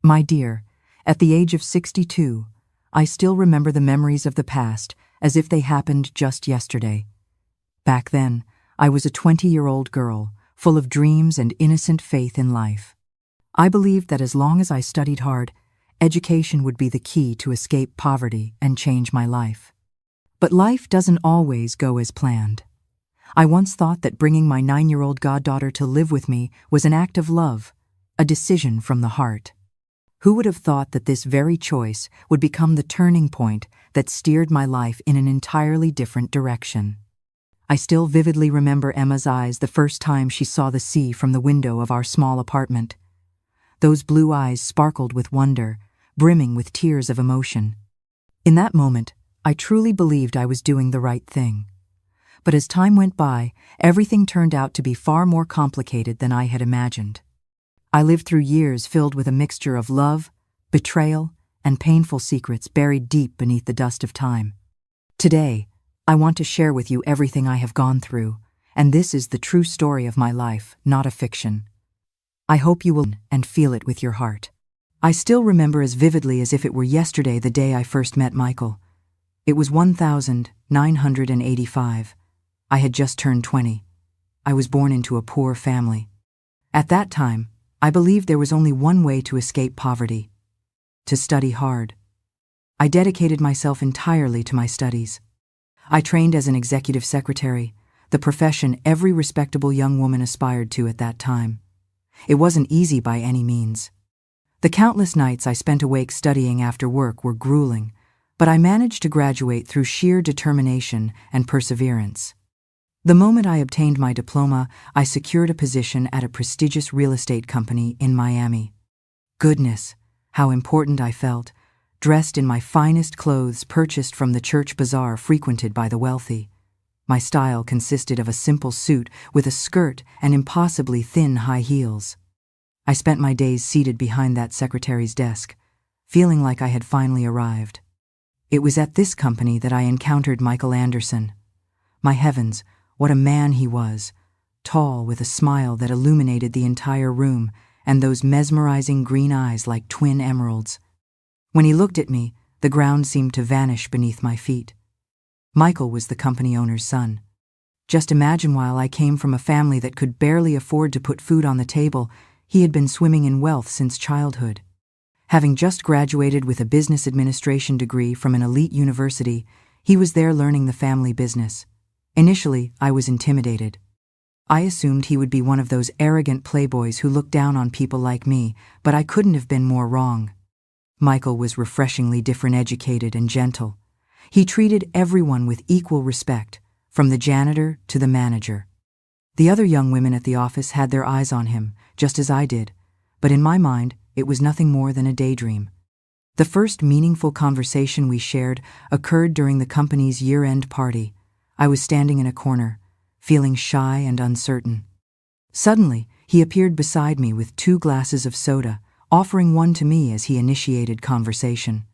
My dear, at the age of 62, I still remember the memories of the past as if they happened just yesterday. Back then, I was a 20-year-old girl, full of dreams and innocent faith in life. I believed that as long as I studied hard, education would be the key to escape poverty and change my life. But life doesn't always go as planned. I once thought that bringing my 9-year-old goddaughter to live with me was an act of love, a decision from the heart. Who would have thought that this very choice would become the turning point that steered my life in an entirely different direction? I still vividly remember Emma's eyes the first time she saw the sea from the window of our small apartment. Those blue eyes sparkled with wonder, brimming with tears of emotion. In that moment, I truly believed I was doing the right thing. But as time went by, everything turned out to be far more complicated than I had imagined. I lived through years filled with a mixture of love, betrayal, and painful secrets buried deep beneath the dust of time. Today, I want to share with you everything I have gone through, and this is the true story of my life, not a fiction. I hope you will and feel it with your heart. I still remember as vividly as if it were yesterday the day I first met Michael. It was 1985. I had just turned 20. I was born into a poor family. At that time, I believed there was only one way to escape poverty: to study hard. I dedicated myself entirely to my studies. I trained as an executive secretary, the profession every respectable young woman aspired to at that time. It wasn't easy by any means. The countless nights I spent awake studying after work were grueling, but I managed to graduate through sheer determination and perseverance. The moment I obtained my diploma, I secured a position at a prestigious real estate company in Miami. Goodness, how important I felt, dressed in my finest clothes purchased from the church bazaar frequented by the wealthy. My style consisted of a simple suit with a skirt and impossibly thin high heels. I spent my days seated behind that secretary's desk, feeling like I had finally arrived. It was at this company that I encountered Michael Anderson. My heavens, what a man he was, tall with a smile that illuminated the entire room and those mesmerizing green eyes like twin emeralds. When he looked at me, the ground seemed to vanish beneath my feet. Michael was the company owner's son. Just imagine, while I came from a family that could barely afford to put food on the table, he had been swimming in wealth since childhood. Having just graduated with a business administration degree from an elite university, he was there learning the family business. Initially, I was intimidated. I assumed he would be one of those arrogant playboys who look down on people like me, but I couldn't have been more wrong. Michael was refreshingly different, educated and gentle. He treated everyone with equal respect, from the janitor to the manager. The other young women at the office had their eyes on him, just as I did, but in my mind, it was nothing more than a daydream. The first meaningful conversation we shared occurred during the company's year-end party. I was standing in a corner, feeling shy and uncertain. Suddenly, he appeared beside me with 2 glasses of soda, offering one to me as he initiated conversation.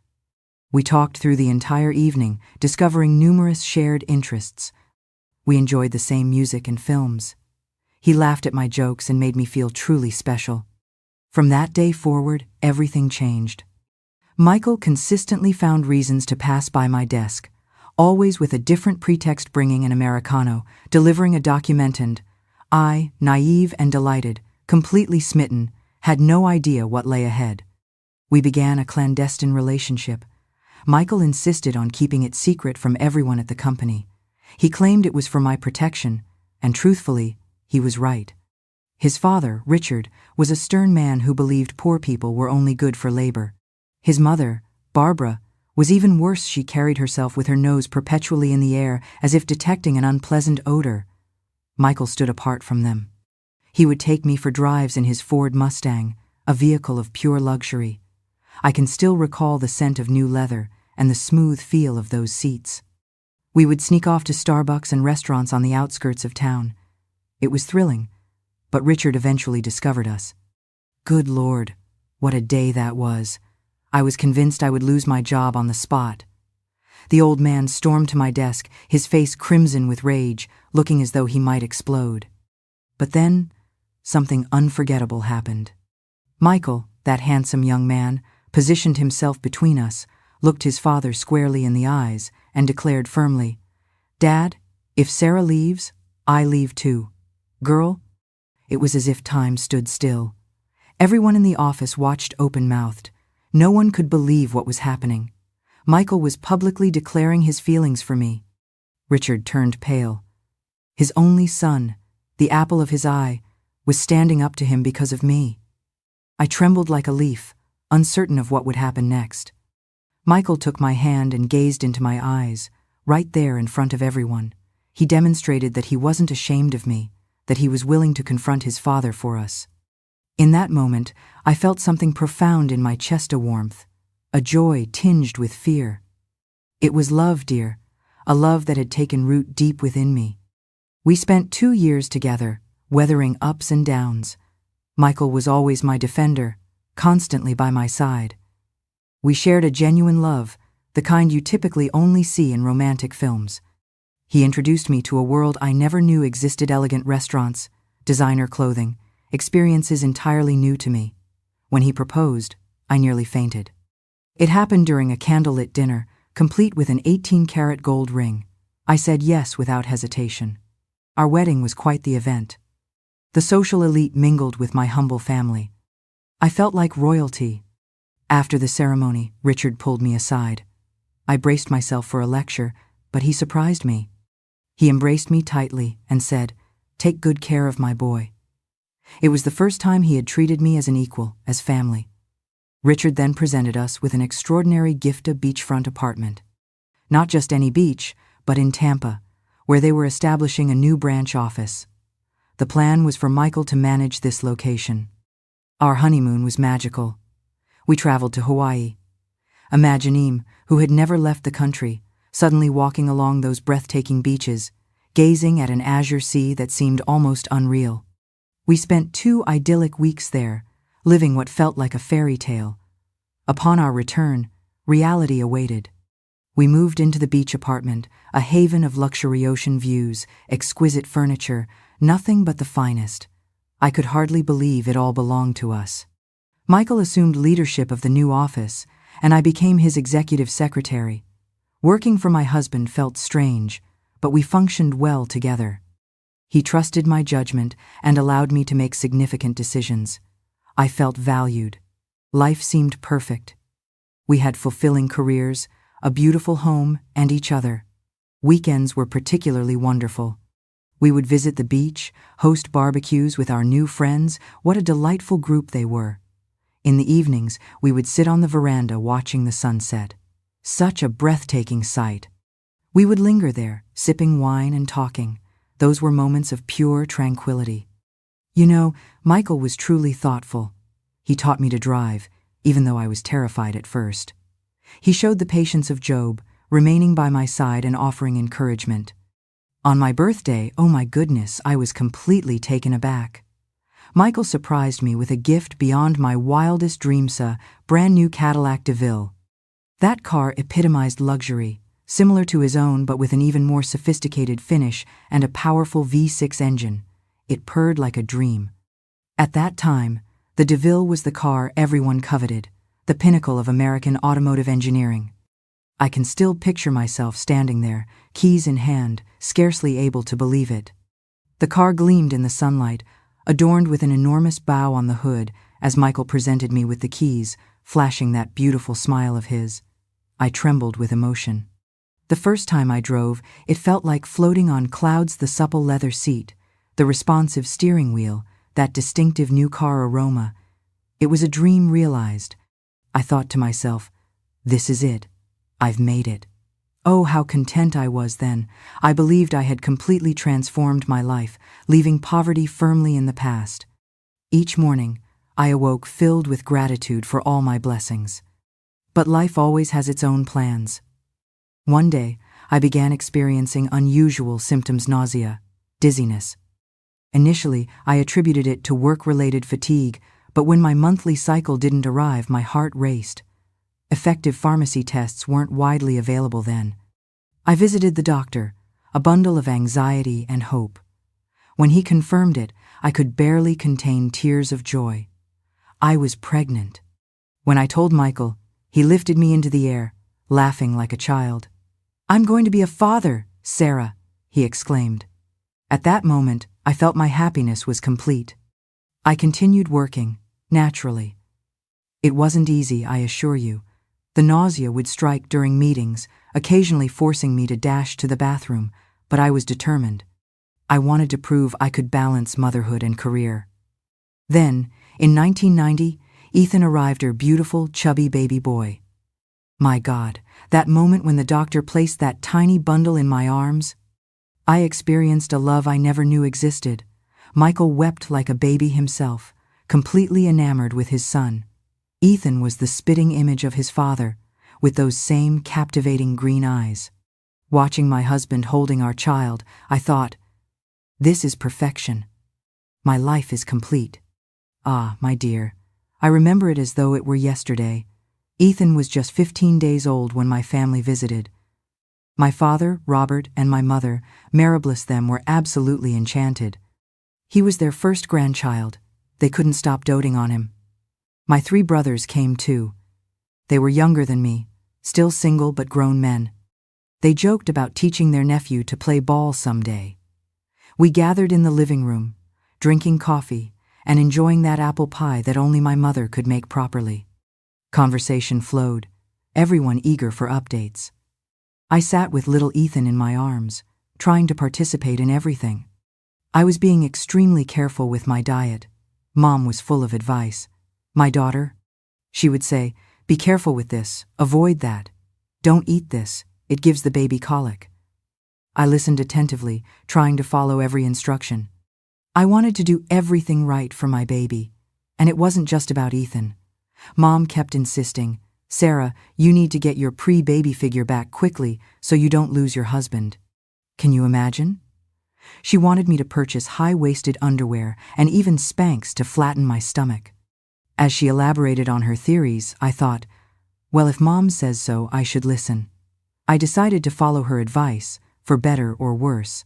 We talked through the entire evening, discovering numerous shared interests. We enjoyed the same music and films. He laughed at my jokes and made me feel truly special. From that day forward, everything changed. Michael consistently found reasons to pass by my desk, always with a different pretext, bringing an Americano, delivering a document, and I, naive and delighted, completely smitten, had no idea what lay ahead. We began a clandestine relationship. Michael insisted on keeping it secret from everyone at the company. He claimed it was for my protection, and truthfully, he was right. His father, Richard, was a stern man who believed poor people were only good for labor. His mother, Barbara, was even worse. She carried herself with her nose perpetually in the air, as if detecting an unpleasant odor. Michael stood apart from them. He would take me for drives in his Ford Mustang, a vehicle of pure luxury. I can still recall the scent of new leather and the smooth feel of those seats. We would sneak off to Starbucks and restaurants on the outskirts of town. It was thrilling, but Richard eventually discovered us. Good Lord, what a day that was. I was convinced I would lose my job on the spot. The old man stormed to my desk, his face crimson with rage, looking as though he might explode. But then, something unforgettable happened. Michael, that handsome young man, positioned himself between us, looked his father squarely in the eyes, and declared firmly, "Dad, if Sarah leaves, I leave too. Girl?" It was as if time stood still. Everyone in the office watched open-mouthed. No one could believe what was happening. Michael was publicly declaring his feelings for me. Richard turned pale. His only son, the apple of his eye, was standing up to him because of me. I trembled like a leaf, uncertain of what would happen next. Michael took my hand and gazed into my eyes, right there in front of everyone. He demonstrated that he wasn't ashamed of me, that he was willing to confront his father for us. In that moment, I felt something profound in my chest, a warmth, a joy tinged with fear. It was love, dear, a love that had taken root deep within me. We spent 2 years together, weathering ups and downs. Michael was always my defender, constantly by my side. We shared a genuine love, the kind you typically only see in romantic films. He introduced me to a world I never knew existed: elegant restaurants, designer clothing, experiences entirely new to me. When he proposed, I nearly fainted. It happened during a candlelit dinner, complete with an 18-karat gold ring. I said yes without hesitation. Our wedding was quite the event. The social elite mingled with my humble family. I felt like royalty. After the ceremony, Richard pulled me aside. I braced myself for a lecture, but he surprised me. He embraced me tightly and said, "Take good care of my boy." It was the first time he had treated me as an equal, as family. Richard then presented us with an extraordinary gift: a beachfront apartment. Not just any beach, but in Tampa, where they were establishing a new branch office. The plan was for Michael to manage this location. Our honeymoon was magical. We traveled to Hawaii. Imagine him, who had never left the country, suddenly walking along those breathtaking beaches, gazing at an azure sea that seemed almost unreal. We spent 2 idyllic weeks there, living what felt like a fairy tale. Upon our return, reality awaited. We moved into the beach apartment, a haven of luxury ocean views, exquisite furniture, nothing but the finest. I could hardly believe it all belonged to us. Michael assumed leadership of the new office, and I became his executive secretary. Working for my husband felt strange, but we functioned well together. He trusted my judgment and allowed me to make significant decisions. I felt valued. Life seemed perfect. We had fulfilling careers, a beautiful home, and each other. Weekends were particularly wonderful. We would visit the beach, host barbecues with our new friends. What a delightful group they were. In the evenings, we would sit on the veranda watching the sunset. Such a breathtaking sight. We would linger there, sipping wine and talking. Those were moments of pure tranquility. You know, Michael was truly thoughtful. He taught me to drive, even though I was terrified at first. He showed the patience of Job, remaining by my side and offering encouragement. On my birthday, oh my goodness, I was completely taken aback. Michael surprised me with a gift beyond my wildest dreams: a brand new Cadillac DeVille. That car epitomized luxury, similar to his own but with an even more sophisticated finish and a powerful V6 engine. It purred like a dream. At that time, the DeVille was the car everyone coveted, the pinnacle of American automotive engineering. I can still picture myself standing there, keys in hand, scarcely able to believe it. The car gleamed in the sunlight, adorned with an enormous bow on the hood, as Michael presented me with the keys, flashing that beautiful smile of his. I trembled with emotion. The first time I drove, it felt like floating on clouds: the supple leather seat, the responsive steering wheel, that distinctive new car aroma. It was a dream realized. I thought to myself, this is it. I've made it. Oh, how content I was then. I believed I had completely transformed my life, leaving poverty firmly in the past. Each morning, I awoke filled with gratitude for all my blessings. But life always has its own plans. One day, I began experiencing unusual symptoms: nausea, dizziness. Initially, I attributed it to work-related fatigue, but when my monthly cycle didn't arrive, my heart raced. Effective pharmacy tests weren't widely available then. I visited the doctor, a bundle of anxiety and hope. When he confirmed it, I could barely contain tears of joy. I was pregnant. When I told Michael, he lifted me into the air, laughing like a child. "I'm going to be a father, Sarah," he exclaimed. At that moment, I felt my happiness was complete. I continued working, naturally. It wasn't easy, I assure you. The nausea would strike during meetings, occasionally forcing me to dash to the bathroom, but I was determined. I wanted to prove I could balance motherhood and career. Then, in 1990, Ethan arrived, our beautiful, chubby baby boy. My God, that moment when the doctor placed that tiny bundle in my arms, I experienced a love I never knew existed. Michael wept like a baby himself, completely enamored with his son. Ethan was the spitting image of his father, with those same captivating green eyes. Watching my husband holding our child, I thought, this is perfection. My life is complete. Ah, my dear, I remember it as though it were yesterday. Ethan was just 15 days old when my family visited. My father, Robert, and my mother, Mary bless them, were absolutely enchanted. He was their first grandchild. They couldn't stop doting on him. My 3 brothers came too. They were younger than me, still single but grown men. They joked about teaching their nephew to play ball someday. We gathered in the living room, drinking coffee and enjoying that apple pie that only my mother could make properly. Conversation flowed, everyone eager for updates. I sat with little Ethan in my arms, trying to participate in everything. I was being extremely careful with my diet. Mom was full of advice. "My daughter," she would say, "be careful with this, avoid that. Don't eat this, it gives the baby colic." I listened attentively, trying to follow every instruction. I wanted to do everything right for my baby, and it wasn't just about Ethan. Mom kept insisting, "Sarah, you need to get your pre-baby figure back quickly so you don't lose your husband." Can you imagine? She wanted me to purchase high-waisted underwear and even Spanx to flatten my stomach. As she elaborated on her theories, I thought, well, if Mom says so, I should listen. I decided to follow her advice, for better or worse.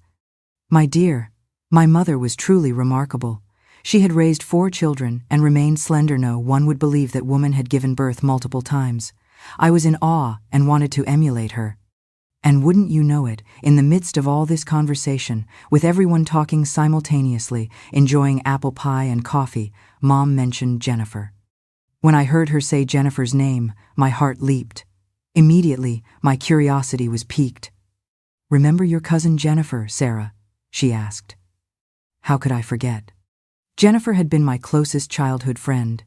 My dear, my mother was truly remarkable. She had raised 4 children and remained slender. No one would believe that woman had given birth multiple times. I was in awe and wanted to emulate her. And wouldn't you know it, in the midst of all this conversation, with everyone talking simultaneously, enjoying apple pie and coffee, Mom mentioned Jennifer. When I heard her say Jennifer's name, my heart leaped. Immediately, my curiosity was piqued. "Remember your cousin Jennifer, Sarah?" she asked. How could I forget? Jennifer had been my closest childhood friend.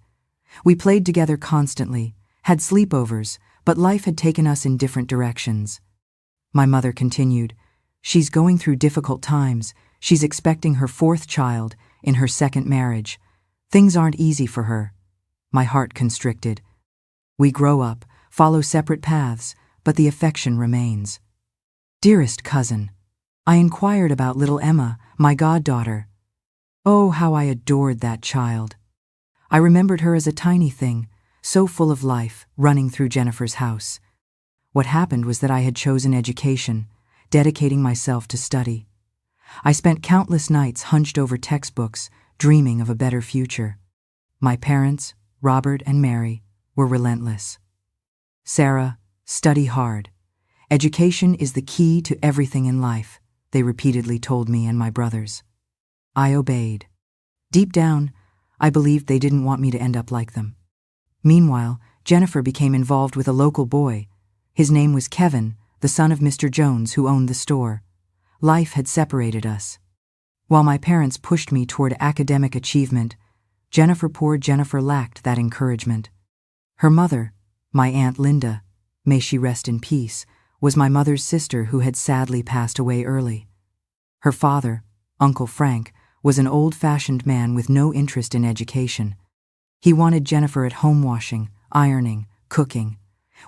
We played together constantly, had sleepovers, but life had taken us in different directions. My mother continued, "She's going through difficult times. She's expecting her 4th child, in her 2nd marriage. Things aren't easy for her." My heart constricted. We grow up, follow separate paths, but the affection remains. "Dearest cousin," I inquired about little Emma, my goddaughter. Oh, how I adored that child. I remembered her as a tiny thing, so full of life, running through Jennifer's house. What happened was that I had chosen education, dedicating myself to study. I spent countless nights hunched over textbooks, dreaming of a better future. My parents, Robert and Mary, were relentless. "Sarah, study hard. Education is the key to everything in life," they repeatedly told me and my brothers. I obeyed. Deep down, I believed they didn't want me to end up like them. Meanwhile, Jennifer became involved with a local boy. His name was Kevin, the son of Mr. Jones, who owned the store. Life had separated us. While my parents pushed me toward academic achievement, poor Jennifer lacked that encouragement. Her mother, my Aunt Linda, may she rest in peace, was my mother's sister who had sadly passed away early. Her father, Uncle Frank, was an old-fashioned man with no interest in education. He wanted Jennifer at home washing, ironing, cooking.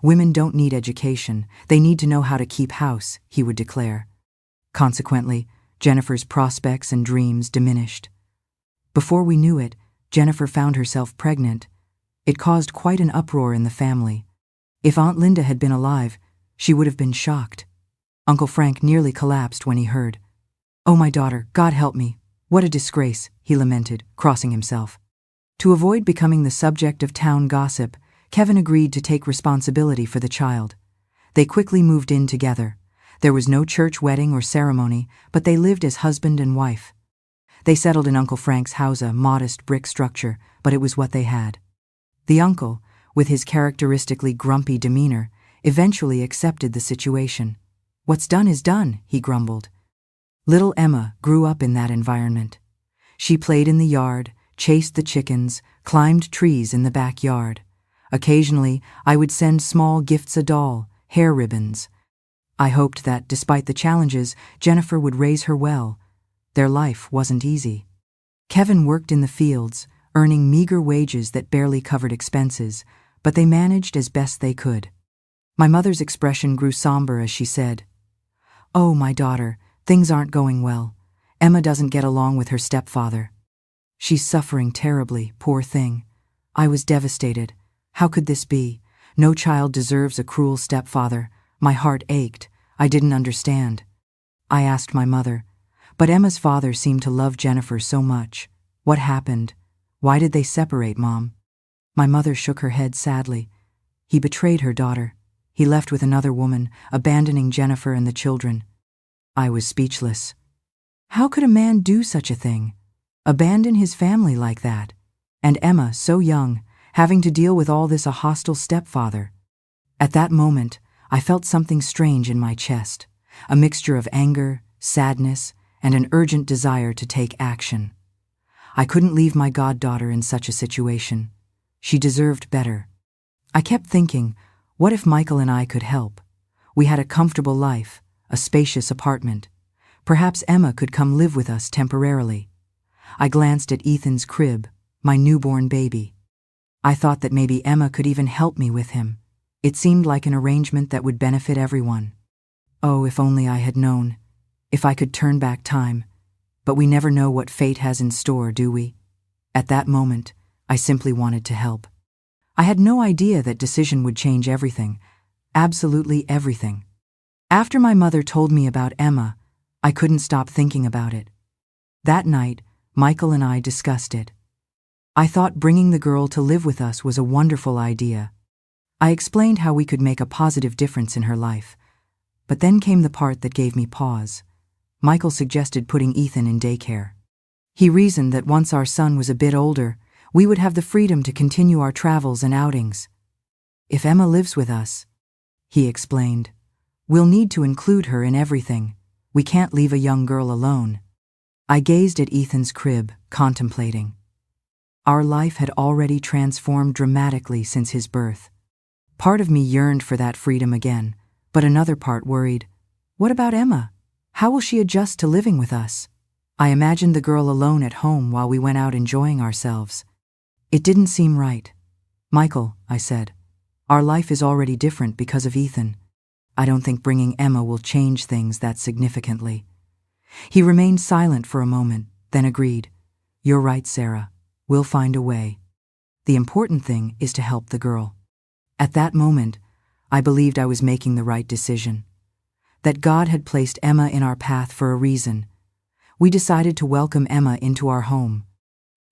"Women don't need education, they need to know how to keep house," he would declare. Consequently, Jennifer's prospects and dreams diminished. Before we knew it, Jennifer found herself pregnant. It caused quite an uproar in the family. If Aunt Linda had been alive, she would have been shocked. Uncle Frank nearly collapsed when he heard. "Oh, my daughter, God help me. What a disgrace," he lamented, crossing himself. To avoid becoming the subject of town gossip, Kevin agreed to take responsibility for the child. They quickly moved in together. There was no church wedding or ceremony, but they lived as husband and wife. They settled in Uncle Frank's house, a modest brick structure, but it was what they had. The uncle, with his characteristically grumpy demeanor, eventually accepted the situation. "What's done is done," he grumbled. Little Emma grew up in that environment. She played in the yard, chased the chickens, climbed trees in the backyard. Occasionally, I would send small gifts, a doll, hair ribbons. I hoped that, despite the challenges, Jennifer would raise her well. Their life wasn't easy. Kevin worked in the fields, earning meager wages that barely covered expenses, but they managed as best they could. My mother's expression grew somber as she said, "Oh, my daughter, things aren't going well. Emma doesn't get along with her stepfather. She's suffering terribly, poor thing." I was devastated. How could this be? No child deserves a cruel stepfather. My heart ached. I didn't understand. I asked my mother, but Emma's father seemed to love Jennifer so much. What happened? Why did they separate, Mom? My mother shook her head sadly. He betrayed her daughter. He left with another woman, abandoning Jennifer and the children. I was speechless. How could a man do such a thing? Abandon his family like that? And Emma, so young, having to deal with all this, a hostile stepfather. At that moment, I felt something strange in my chest, a mixture of anger, sadness, and an urgent desire to take action. I couldn't leave my goddaughter in such a situation. She deserved better. I kept thinking, what if Michael and I could help? We had a comfortable life, a spacious apartment. Perhaps Emma could come live with us temporarily. I glanced at Ethan's crib, my newborn baby. I thought that maybe Emma could even help me with him. It seemed like an arrangement that would benefit everyone. Oh, if only I had known. If I could turn back time. But we never know what fate has in store, do we? At that moment, I simply wanted to help. I had no idea that decision would change everything. Absolutely everything. After my mother told me about Emma, I couldn't stop thinking about it. That night, Michael and I discussed it. I thought bringing the girl to live with us was a wonderful idea. I explained how we could make a positive difference in her life. But then came the part that gave me pause. Michael suggested putting Ethan in daycare. He reasoned that once our son was a bit older, we would have the freedom to continue our travels and outings. "If Emma lives with us," he explained, "we'll need to include her in everything. We can't leave a young girl alone." I gazed at Ethan's crib, contemplating. Our life had already transformed dramatically since his birth. Part of me yearned for that freedom again, but another part worried. What about Emma? How will she adjust to living with us? I imagined the girl alone at home while we went out enjoying ourselves. It didn't seem right. "Michael," I said, "our life is already different because of Ethan. I don't think bringing Emma will change things that significantly." He remained silent for a moment, then agreed. "You're right, Sarah. We'll find a way. The important thing is to help the girl." At that moment, I believed I was making the right decision. That God had placed Emma in our path for a reason. We decided to welcome Emma into our home.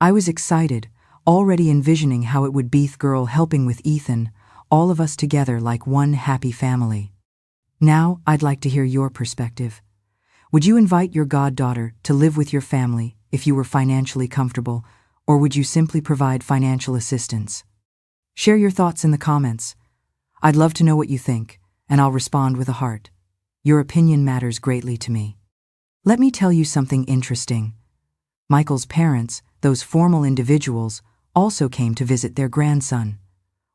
I was excited, already envisioning how it would be the girl helping with Ethan, all of us together like one happy family. Now, I'd like to hear your perspective. Would you invite your goddaughter to live with your family if you were financially comfortable, or would you simply provide financial assistance? Share your thoughts in the comments. I'd love to know what you think, and I'll respond with a heart. Your opinion matters greatly to me. Let me tell you something interesting. Michael's parents, those formal individuals, also came to visit their grandson.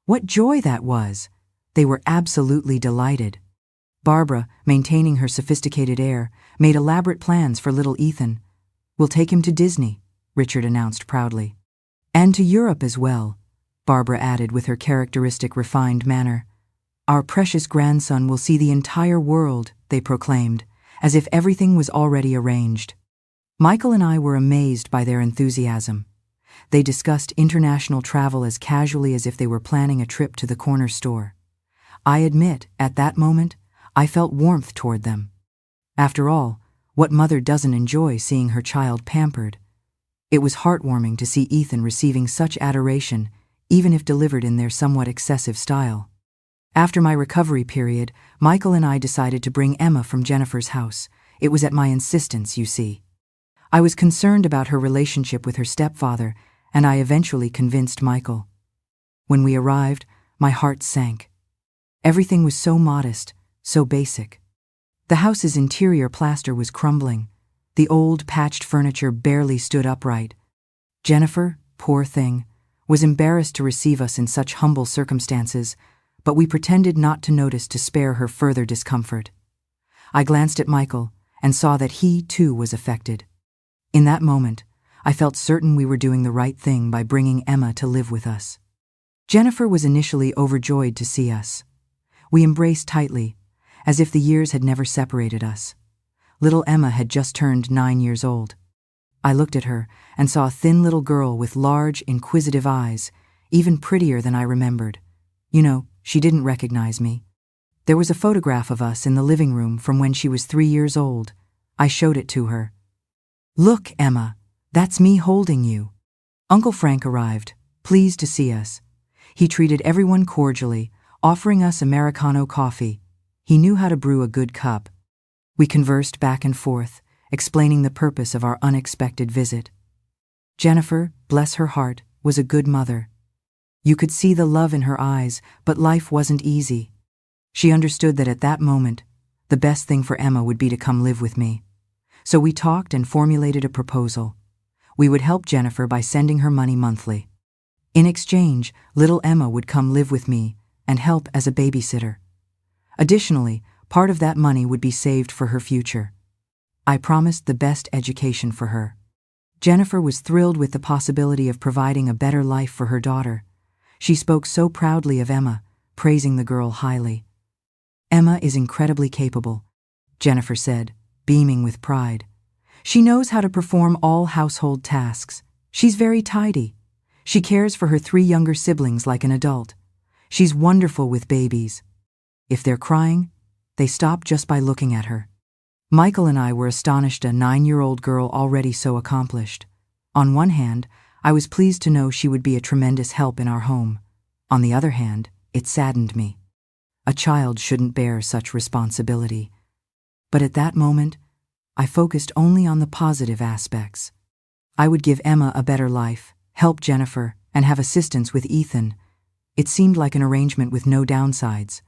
What joy that was! They were absolutely delighted. Barbara, maintaining her sophisticated air, made elaborate plans for little Ethan. "We'll take him to Disney," Richard announced proudly. "And to Europe as well," Barbara added with her characteristic refined manner. "Our precious grandson will see the entire world," they proclaimed, as if everything was already arranged. Michael and I were amazed by their enthusiasm. They discussed international travel as casually as if they were planning a trip to the corner store. I admit, at that moment, I felt warmth toward them. After all, what mother doesn't enjoy seeing her child pampered? It was heartwarming to see Ethan receiving such adoration, even if delivered in their somewhat excessive style. After my recovery period, Michael and I decided to bring Emma from Jennifer's house. It was at my insistence, you see. I was concerned about her relationship with her stepfather, and I eventually convinced Michael. When we arrived, my heart sank. Everything was so modest, so basic. The house's interior plaster was crumbling. The old, patched furniture barely stood upright. Jennifer, poor thing, was embarrassed to receive us in such humble circumstances, but we pretended not to notice to spare her further discomfort. I glanced at Michael and saw that he, too, was affected. In that moment, I felt certain we were doing the right thing by bringing Emma to live with us. Jennifer was initially overjoyed to see us. We embraced tightly, as if the years had never separated us. Little Emma had just turned 9 years old. I looked at her and saw a thin little girl with large, inquisitive eyes, even prettier than I remembered. She didn't recognize me. There was a photograph of us in the living room from when she was 3 years old. I showed it to her. "Look, Emma, that's me holding you." Uncle Frank arrived, pleased to see us. He treated everyone cordially, offering us Americano coffee. He knew how to brew a good cup. We conversed back and forth, explaining the purpose of our unexpected visit. Jennifer, bless her heart, was a good mother. You could see the love in her eyes, but life wasn't easy. She understood that at that moment, the best thing for Emma would be to come live with me. So we talked and formulated a proposal. We would help Jennifer by sending her money monthly. In exchange, little Emma would come live with me and help as a babysitter. Additionally, part of that money would be saved for her future. I promised the best education for her. Jennifer was thrilled with the possibility of providing a better life for her daughter. She spoke so proudly of Emma, praising the girl highly. "Emma is incredibly capable," Jennifer said, beaming with pride. "She knows how to perform all household tasks. She's very tidy. She cares for her 3 younger siblings like an adult. She's wonderful with babies. If they're crying, they stop just by looking at her." Michael and I were astonished, a 9-year-old girl already so accomplished. On one hand, I was pleased to know she would be a tremendous help in our home. On the other hand, it saddened me. A child shouldn't bear such responsibility. But at that moment, I focused only on the positive aspects. I would give Emma a better life, help Jennifer, and have assistance with Ethan. It seemed like an arrangement with no downsides.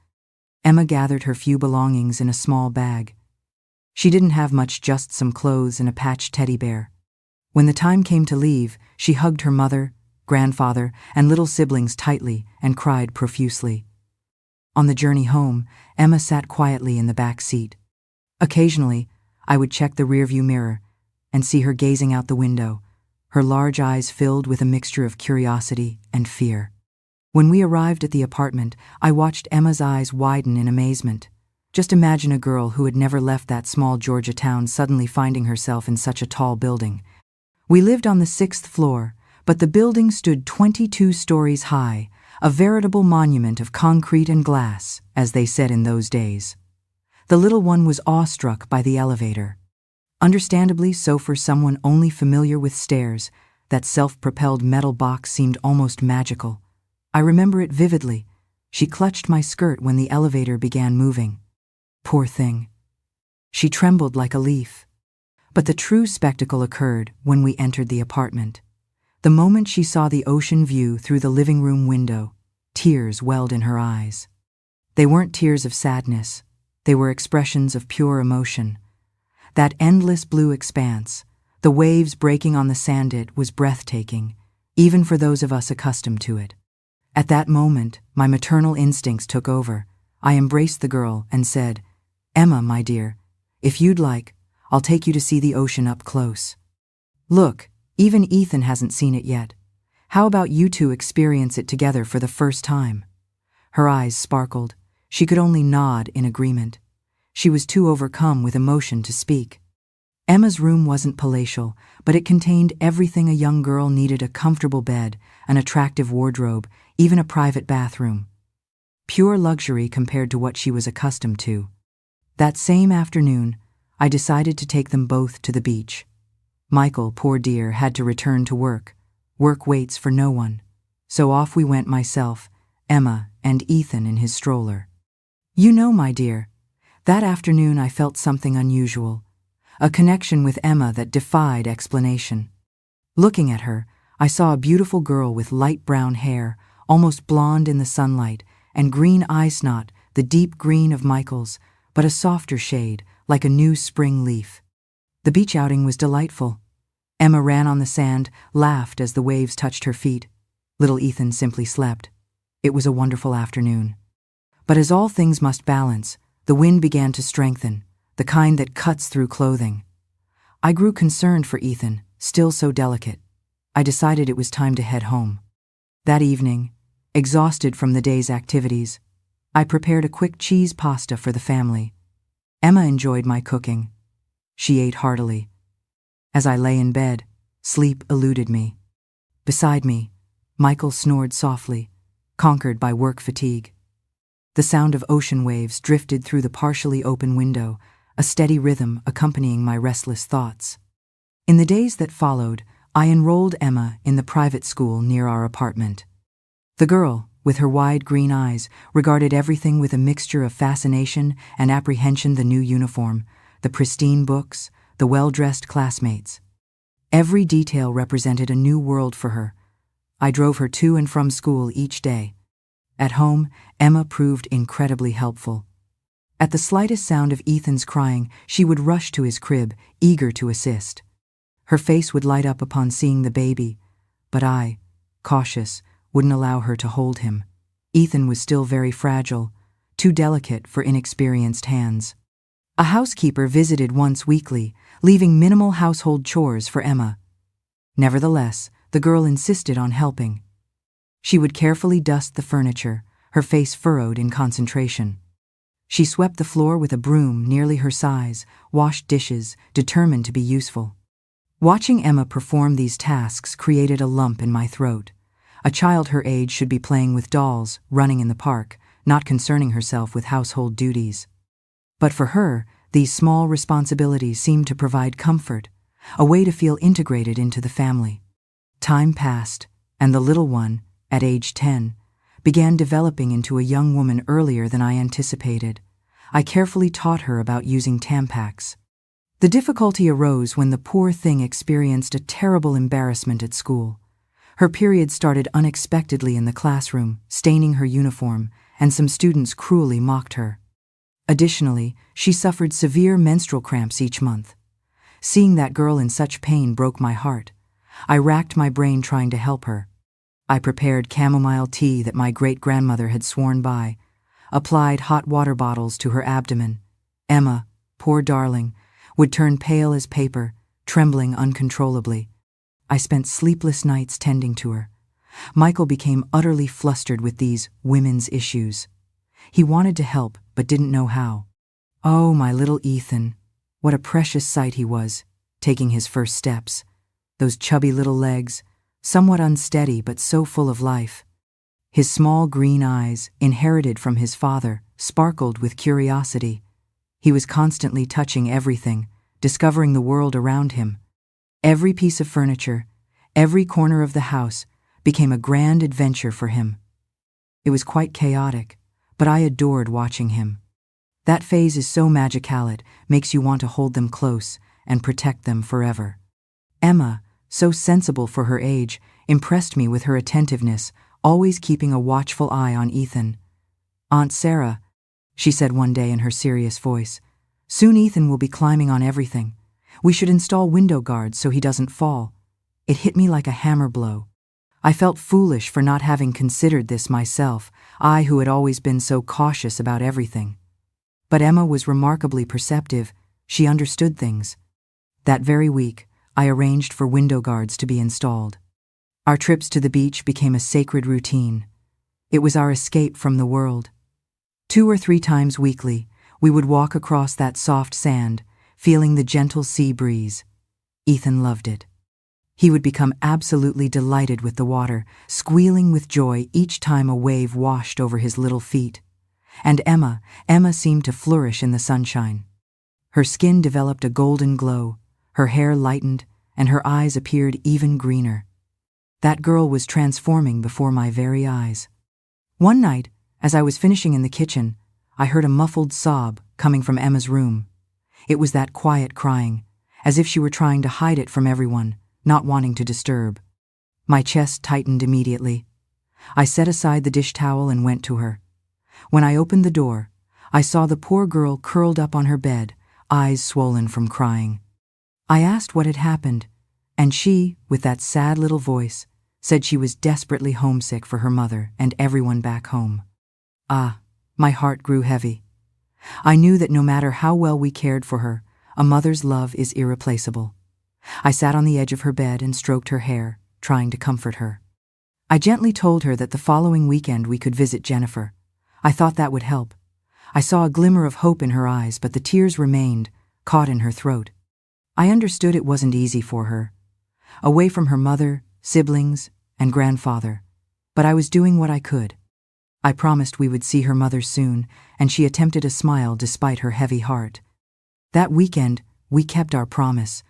Emma gathered her few belongings in a small bag. She didn't have much, just some clothes and a patched teddy bear. When the time came to leave, she hugged her mother, grandfather, and little siblings tightly and cried profusely. On the journey home, Emma sat quietly in the back seat. Occasionally, I would check the rearview mirror and see her gazing out the window, her large eyes filled with a mixture of curiosity and fear. When we arrived at the apartment, I watched Emma's eyes widen in amazement. Just imagine a girl who had never left that small Georgia town suddenly finding herself in such a tall building. We lived on the 6th floor, but the building stood 22 stories high, a veritable monument of concrete and glass, as they said in those days. The little one was awestruck by the elevator. Understandably so for someone only familiar with stairs, that self-propelled metal box seemed almost magical. I remember it vividly. She clutched my skirt when the elevator began moving. Poor thing. She trembled like a leaf. But the true spectacle occurred when we entered the apartment. The moment she saw the ocean view through the living room window, tears welled in her eyes. They weren't tears of sadness. They were expressions of pure emotion. That endless blue expanse, the waves breaking on the sand, it was breathtaking, even for those of us accustomed to it. At that moment, my maternal instincts took over. I embraced the girl and said, "Emma, my dear, if you'd like, I'll take you to see the ocean up close. Look, even Ethan hasn't seen it yet. How about you two experience it together for the first time?" Her eyes sparkled. She could only nod in agreement. She was too overcome with emotion to speak. Emma's room wasn't palatial, but it contained everything a young girl needed: a comfortable bed, an attractive wardrobe, even a private bathroom. Pure luxury compared to what she was accustomed to. That same afternoon, I decided to take them both to the beach. Michael, poor dear, had to return to work. Work waits for no one. So off we went, myself, Emma, and Ethan in his stroller. You know, my dear, that afternoon I felt something unusual, a connection with Emma that defied explanation. Looking at her, I saw a beautiful girl with light brown hair, almost blonde in the sunlight, and green eye snot, the deep green of Michael's, but a softer shade, like a new spring leaf. The beach outing was delightful. Emma ran on the sand, laughed as the waves touched her feet. Little Ethan simply slept. It was a wonderful afternoon. But as all things must balance, the wind began to strengthen, the kind that cuts through clothing. I grew concerned for Ethan, still so delicate. I decided it was time to head home. That evening, exhausted from the day's activities, I prepared a quick cheese pasta for the family. Emma enjoyed my cooking. She ate heartily. As I lay in bed, sleep eluded me. Beside me, Michael snored softly, conquered by work fatigue. The sound of ocean waves drifted through the partially open window, a steady rhythm accompanying my restless thoughts. In the days that followed, I enrolled Emma in the private school near our apartment. The girl, with her wide green eyes, regarded everything with a mixture of fascination and apprehension: the new uniform, the pristine books, the well-dressed classmates. Every detail represented a new world for her. I drove her to and from school each day. At home, Emma proved incredibly helpful. At the slightest sound of Ethan's crying, she would rush to his crib, eager to assist. Her face would light up upon seeing the baby, but I, cautious, wouldn't allow her to hold him. Ethan was still very fragile, too delicate for inexperienced hands. A housekeeper visited once weekly, leaving minimal household chores for Emma. Nevertheless, the girl insisted on helping. She would carefully dust the furniture, her face furrowed in concentration. She swept the floor with a broom nearly her size, washed dishes, determined to be useful. Watching Emma perform these tasks created a lump in my throat. A child her age should be playing with dolls, running in the park, not concerning herself with household duties. But for her, these small responsibilities seemed to provide comfort, a way to feel integrated into the family. Time passed, and the little one, at age 10, began developing into a young woman earlier than I anticipated. I carefully taught her about using Tampax. The difficulty arose when the poor thing experienced a terrible embarrassment at school. Her period started unexpectedly in the classroom, staining her uniform, and some students cruelly mocked her. Additionally, she suffered severe menstrual cramps each month. Seeing that girl in such pain broke my heart. I racked my brain trying to help her. I prepared chamomile tea that my great-grandmother had sworn by, applied hot water bottles to her abdomen. Emma, poor darling, would turn pale as paper, trembling uncontrollably. I spent sleepless nights tending to her. Michael became utterly flustered with these women's issues. He wanted to help, but didn't know how. Oh, my little Ethan, what a precious sight he was, taking his first steps. Those chubby little legs, somewhat unsteady but so full of life. His small green eyes, inherited from his father, sparkled with curiosity. He was constantly touching everything, discovering the world around him. Every piece of furniture, every corner of the house, became a grand adventure for him. It was quite chaotic, but I adored watching him. That phase is so magical it makes you want to hold them close and protect them forever. Emma, so sensible for her age, impressed me with her attentiveness, always keeping a watchful eye on Ethan. "Aunt Sarah," she said one day in her serious voice, "soon Ethan will be climbing on everything. We should install window guards so he doesn't fall." It hit me like a hammer blow. I felt foolish for not having considered this myself, I who had always been so cautious about everything. But Emma was remarkably perceptive. She understood things. That very week, I arranged for window guards to be installed. Our trips to the beach became a sacred routine. It was our escape from the world. 2 or 3 times weekly, we would walk across that soft sand, feeling the gentle sea breeze. Ethan loved it. He would become absolutely delighted with the water, squealing with joy each time a wave washed over his little feet. And Emma seemed to flourish in the sunshine. Her skin developed a golden glow, her hair lightened, and her eyes appeared even greener. That girl was transforming before my very eyes. One night, as I was finishing in the kitchen, I heard a muffled sob coming from Emma's room. It was that quiet crying, as if she were trying to hide it from everyone, not wanting to disturb. My chest tightened immediately. I set aside the dish towel and went to her. When I opened the door, I saw the poor girl curled up on her bed, eyes swollen from crying. I asked what had happened, and she, with that sad little voice, said she was desperately homesick for her mother and everyone back home. Ah, my heart grew heavy. I knew that no matter how well we cared for her, a mother's love is irreplaceable. I sat on the edge of her bed and stroked her hair, trying to comfort her. I gently told her that the following weekend we could visit Jennifer. I thought that would help. I saw a glimmer of hope in her eyes, but the tears remained, caught in her throat. I understood it wasn't easy for her. Away from her mother, siblings, and grandfather. But I was doing what I could. I promised we would see her mother soon, and she attempted a smile despite her heavy heart. That weekend, we kept our promise.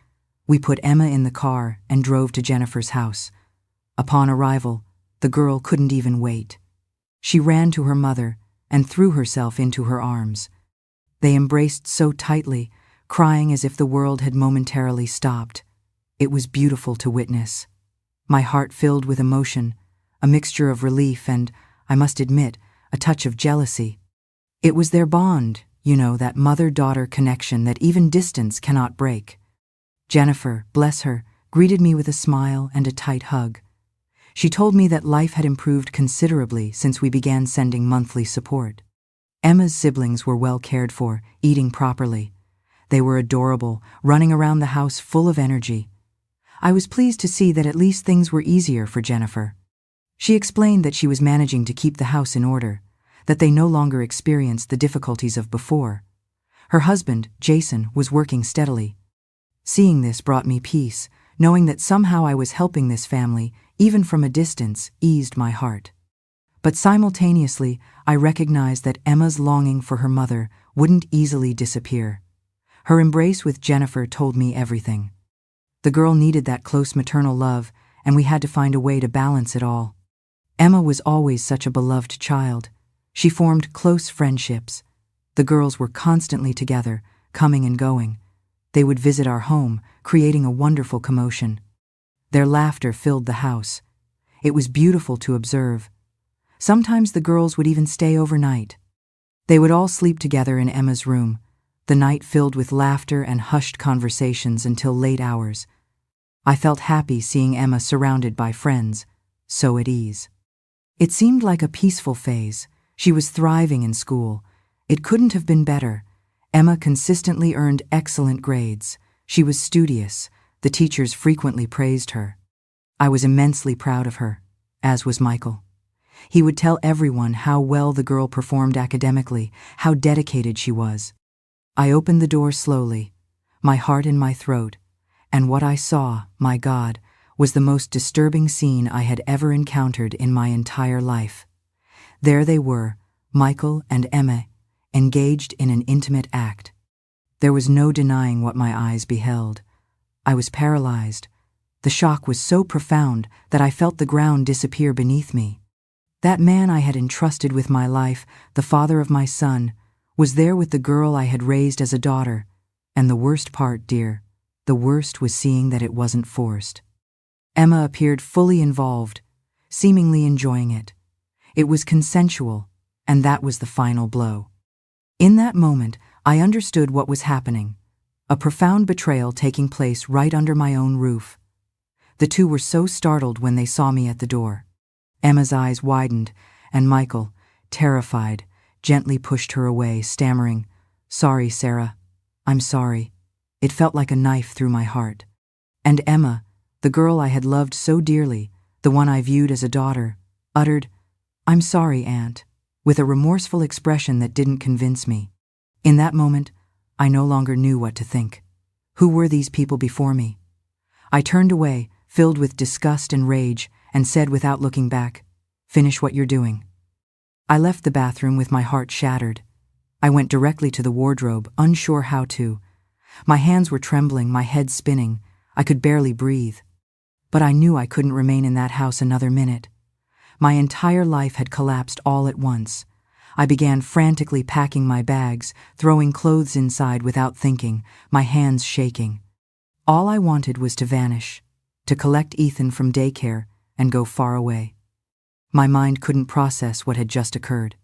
We put Emma in the car and drove to Jennifer's house. Upon arrival, the girl couldn't even wait. She ran to her mother and threw herself into her arms. They embraced so tightly, crying as if the world had momentarily stopped. It was beautiful to witness. My heart filled with emotion, a mixture of relief and, I must admit, a touch of jealousy. It was their bond, that mother-daughter connection that even distance cannot break. Jennifer, bless her, greeted me with a smile and a tight hug. She told me that life had improved considerably since we began sending monthly support. Emma's siblings were well cared for, eating properly. They were adorable, running around the house full of energy. I was pleased to see that at least things were easier for Jennifer. She explained that she was managing to keep the house in order, that they no longer experienced the difficulties of before. Her husband, Jason, was working steadily. Seeing this brought me peace, knowing that somehow I was helping this family, even from a distance, eased my heart. But simultaneously, I recognized that Emma's longing for her mother wouldn't easily disappear. Her embrace with Jennifer told me everything. The girl needed that close maternal love, and we had to find a way to balance it all. Emma was always such a beloved child. She formed close friendships. The girls were constantly together, coming and going. They would visit our home, creating a wonderful commotion. Their laughter filled the house. It was beautiful to observe. Sometimes the girls would even stay overnight. They would all sleep together in Emma's room, the night filled with laughter and hushed conversations until late hours. I felt happy seeing Emma surrounded by friends, so at ease. It seemed like a peaceful phase. She was thriving in school. It couldn't have been better. Emma consistently earned excellent grades. She was studious. The teachers frequently praised her. I was immensely proud of her, as was Michael. He would tell everyone how well the girl performed academically, how dedicated she was. I opened the door slowly, my heart in my throat, and what I saw, my God, was the most disturbing scene I had ever encountered in my entire life. There they were, Michael and Emma, engaged in an intimate act. There was no denying what my eyes beheld. I was paralyzed. The shock was so profound that I felt the ground disappear beneath me. That man I had entrusted with my life, the father of my son, was there with the girl I had raised as a daughter. And the worst part, dear, the worst was seeing that it wasn't forced. Emma appeared fully involved, seemingly enjoying it. It was consensual, and that was the final blow. In that moment, I understood what was happening. A profound betrayal taking place right under my own roof. The two were so startled when they saw me at the door. Emma's eyes widened, and Michael, terrified, gently pushed her away, stammering, "Sorry, Sarah. I'm sorry." It felt like a knife through my heart. And Emma, the girl I had loved so dearly, the one I viewed as a daughter, uttered, "I'm sorry, Aunt," with a remorseful expression that didn't convince me. In that moment, I no longer knew what to think. Who were these people before me? I turned away, filled with disgust and rage, and said without looking back, "Finish what you're doing." I left the bathroom with my heart shattered. I went directly to the wardrobe, unsure how to. My hands were trembling, my head spinning. I could barely breathe. But I knew I couldn't remain in that house another minute. My entire life had collapsed all at once. I began frantically packing my bags, throwing clothes inside without thinking, my hands shaking. All I wanted was to vanish, to collect Ethan from daycare and go far away. My mind couldn't process what had just occurred.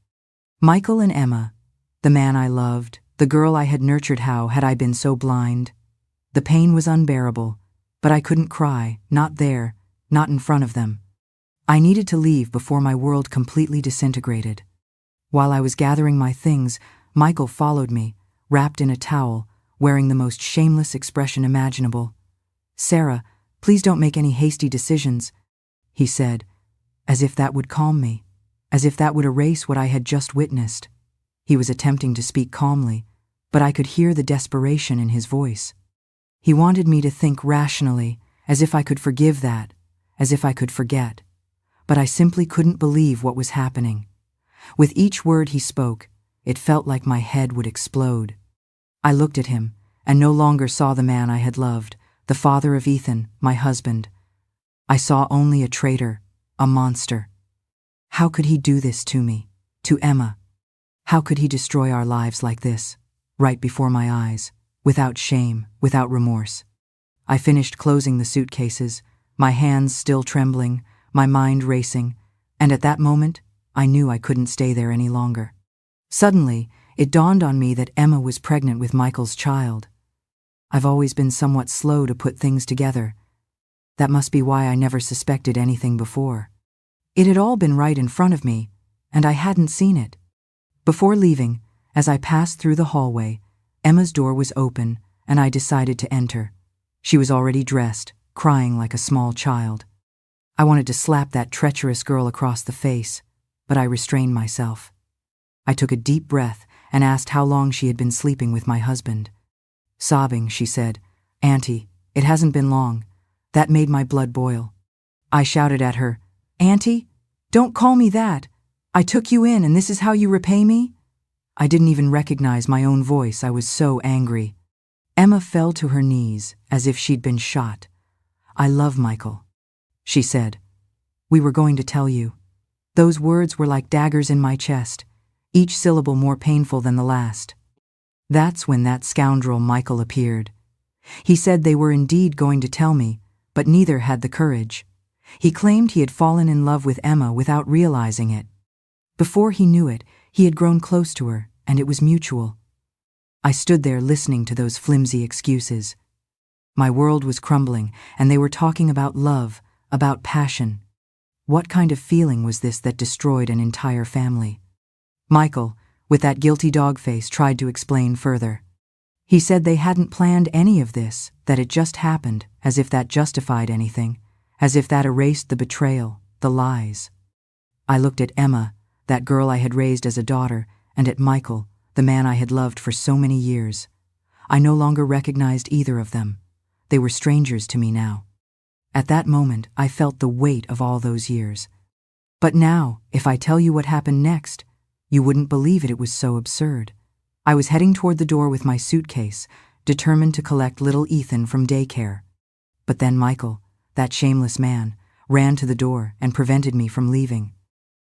Michael and Emma, the man I loved, the girl I had nurtured, how had I been so blind? The pain was unbearable, but I couldn't cry, not there, not in front of them. I needed to leave before my world completely disintegrated. While I was gathering my things, Michael followed me, wrapped in a towel, wearing the most shameless expression imaginable. "Sarah, please don't make any hasty decisions," he said, as if that would calm me, as if that would erase what I had just witnessed. He was attempting to speak calmly, but I could hear the desperation in his voice. He wanted me to think rationally, as if I could forgive that, as if I could forget. But I simply couldn't believe what was happening. With each word he spoke, it felt like my head would explode. I looked at him, and no longer saw the man I had loved, the father of Ethan, my husband. I saw only a traitor, a monster. How could he do this to me, to Emma? How could he destroy our lives like this, right before my eyes, without shame, without remorse? I finished closing the suitcases, my hands still trembling, my mind racing, and at that moment, I knew I couldn't stay there any longer. Suddenly, it dawned on me that Emma was pregnant with Michael's child. I've always been somewhat slow to put things together. That must be why I never suspected anything before. It had all been right in front of me, and I hadn't seen it. Before leaving, as I passed through the hallway, Emma's door was open, and I decided to enter. She was already dressed, crying like a small child. I wanted to slap that treacherous girl across the face, but I restrained myself. I took a deep breath and asked how long she had been sleeping with my husband. Sobbing, she said, "Auntie, it hasn't been long." That made my blood boil. I shouted at her, "Auntie, don't call me that. I took you in and this is how you repay me?" I didn't even recognize my own voice, I was so angry. Emma fell to her knees as if she'd been shot. "I love Michael," she said. "We were going to tell you." Those words were like daggers in my chest, each syllable more painful than the last. That's when that scoundrel Michael appeared. He said they were indeed going to tell me, but neither had the courage. He claimed he had fallen in love with Emma without realizing it. Before he knew it, he had grown close to her, and it was mutual. I stood there listening to those flimsy excuses. My world was crumbling, and they were talking about love, about passion. What kind of feeling was this that destroyed an entire family? Michael, with that guilty dog face, tried to explain further. He said they hadn't planned any of this, that it just happened, as if that justified anything, as if that erased the betrayal, the lies. I looked at Emma, that girl I had raised as a daughter, and at Michael, the man I had loved for so many years. I no longer recognized either of them. They were strangers to me now. At that moment, I felt the weight of all those years. But now, if I tell you what happened next, you wouldn't believe it was so absurd. I was heading toward the door with my suitcase, determined to collect little Ethan from daycare. But then Michael, that shameless man, ran to the door and prevented me from leaving.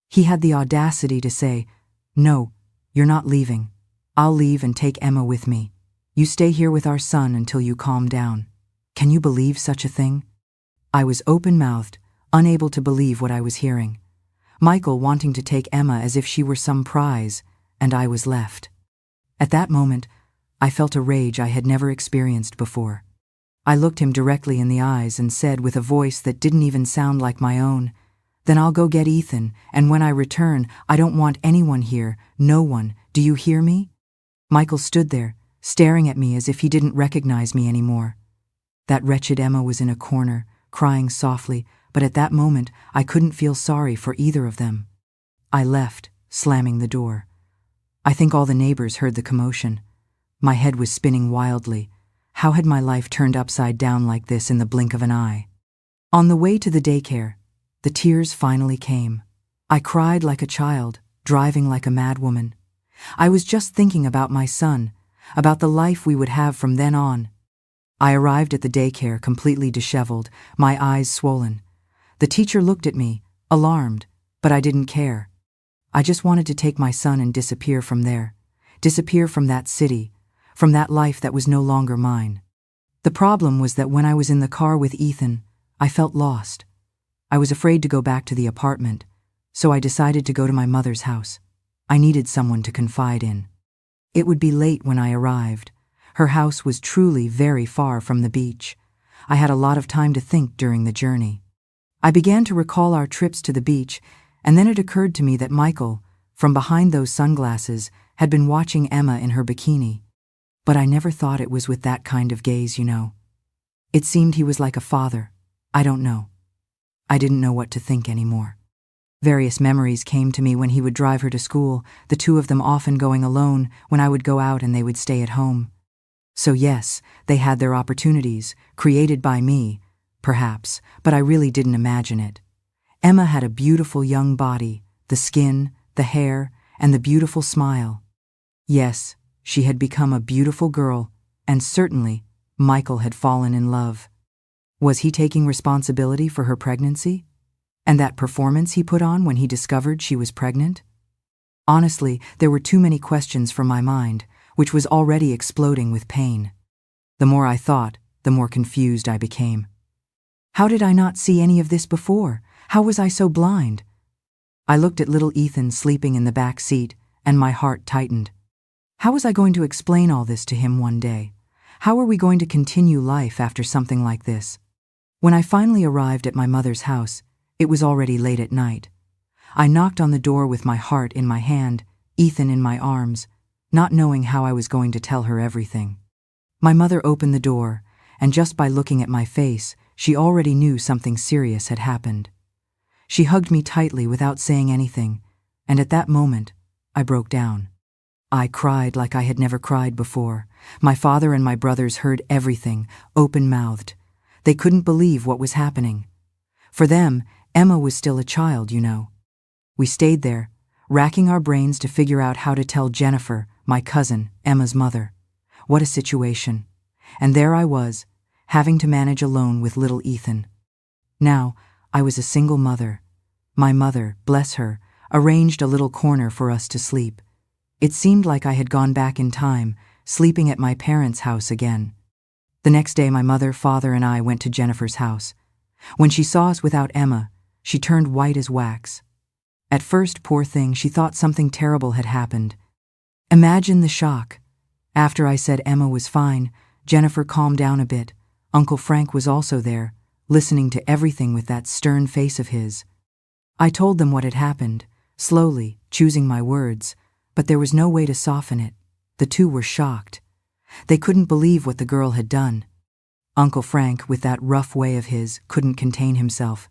He had the audacity to say, "No, you're not leaving. I'll leave and take Emma with me. You stay here with our son until you calm down." Can you believe such a thing? I was open-mouthed, unable to believe what I was hearing. Michael wanting to take Emma as if she were some prize, and I was left. At that moment, I felt a rage I had never experienced before. I looked him directly in the eyes and said with a voice that didn't even sound like my own, "Then I'll go get Ethan, and when I return, I don't want anyone here, no one. Do you hear me?" Michael stood there, staring at me as if he didn't recognize me anymore. That wretched Emma was in a corner, crying softly, but at that moment I couldn't feel sorry for either of them. I left, slamming the door. I think all the neighbors heard the commotion. My head was spinning wildly. How had my life turned upside down like this in the blink of an eye? On the way to the daycare, the tears finally came. I cried like a child, driving like a madwoman. I was just thinking about my son, about the life we would have from then on. I arrived at the daycare completely disheveled, my eyes swollen. The teacher looked at me, alarmed, but I didn't care. I just wanted to take my son and disappear from there, disappear from that city, from that life that was no longer mine. The problem was that when I was in the car with Ethan, I felt lost. I was afraid to go back to the apartment, so I decided to go to my mother's house. I needed someone to confide in. It would be late when I arrived. Her house was truly very far from the beach. I had a lot of time to think during the journey. I began to recall our trips to the beach, and then it occurred to me that Michael, from behind those sunglasses, had been watching Emma in her bikini. But I never thought it was with that kind of gaze, you know. It seemed he was like a father. I don't know. I didn't know what to think anymore. Various memories came to me when he would drive her to school, the two of them often going alone when I would go out and they would stay at home. So yes, they had their opportunities, created by me, perhaps, but I really didn't imagine it. Emma had a beautiful young body, the skin, the hair, and the beautiful smile. Yes, she had become a beautiful girl, and certainly Michael had fallen in love. Was he taking responsibility for her pregnancy? And that performance he put on when he discovered she was pregnant? Honestly, there were too many questions for my mind, which was already exploding with pain. The more I thought, the more confused I became. How did I not see any of this before? How was I so blind? I looked at little Ethan sleeping in the back seat, and my heart tightened. How was I going to explain all this to him one day? How were we going to continue life after something like this? When I finally arrived at my mother's house, it was already late at night. I knocked on the door with my heart in my hand, Ethan in my arms, not knowing how I was going to tell her everything. My mother opened the door, and just by looking at my face, she already knew something serious had happened. She hugged me tightly without saying anything, and at that moment, I broke down. I cried like I had never cried before. My father and my brothers heard everything, open-mouthed. They couldn't believe what was happening. For them, Emma was still a child, you know. We stayed there, racking our brains to figure out how to tell Jennifer, my cousin, Emma's mother. What a situation. And there I was, having to manage alone with little Ethan. Now, I was a single mother. My mother, bless her, arranged a little corner for us to sleep. It seemed like I had gone back in time, sleeping at my parents' house again. The next day my mother, father, and I went to Jennifer's house. When she saw us without Emma, she turned white as wax. At first, poor thing, she thought something terrible had happened. Imagine the shock. After I said Emma was fine, Jennifer calmed down a bit. Uncle Frank was also there, listening to everything with that stern face of his. I told them what had happened, slowly, choosing my words, but there was no way to soften it. The two were shocked. They couldn't believe what the girl had done. Uncle Frank, with that rough way of his, couldn't contain himself.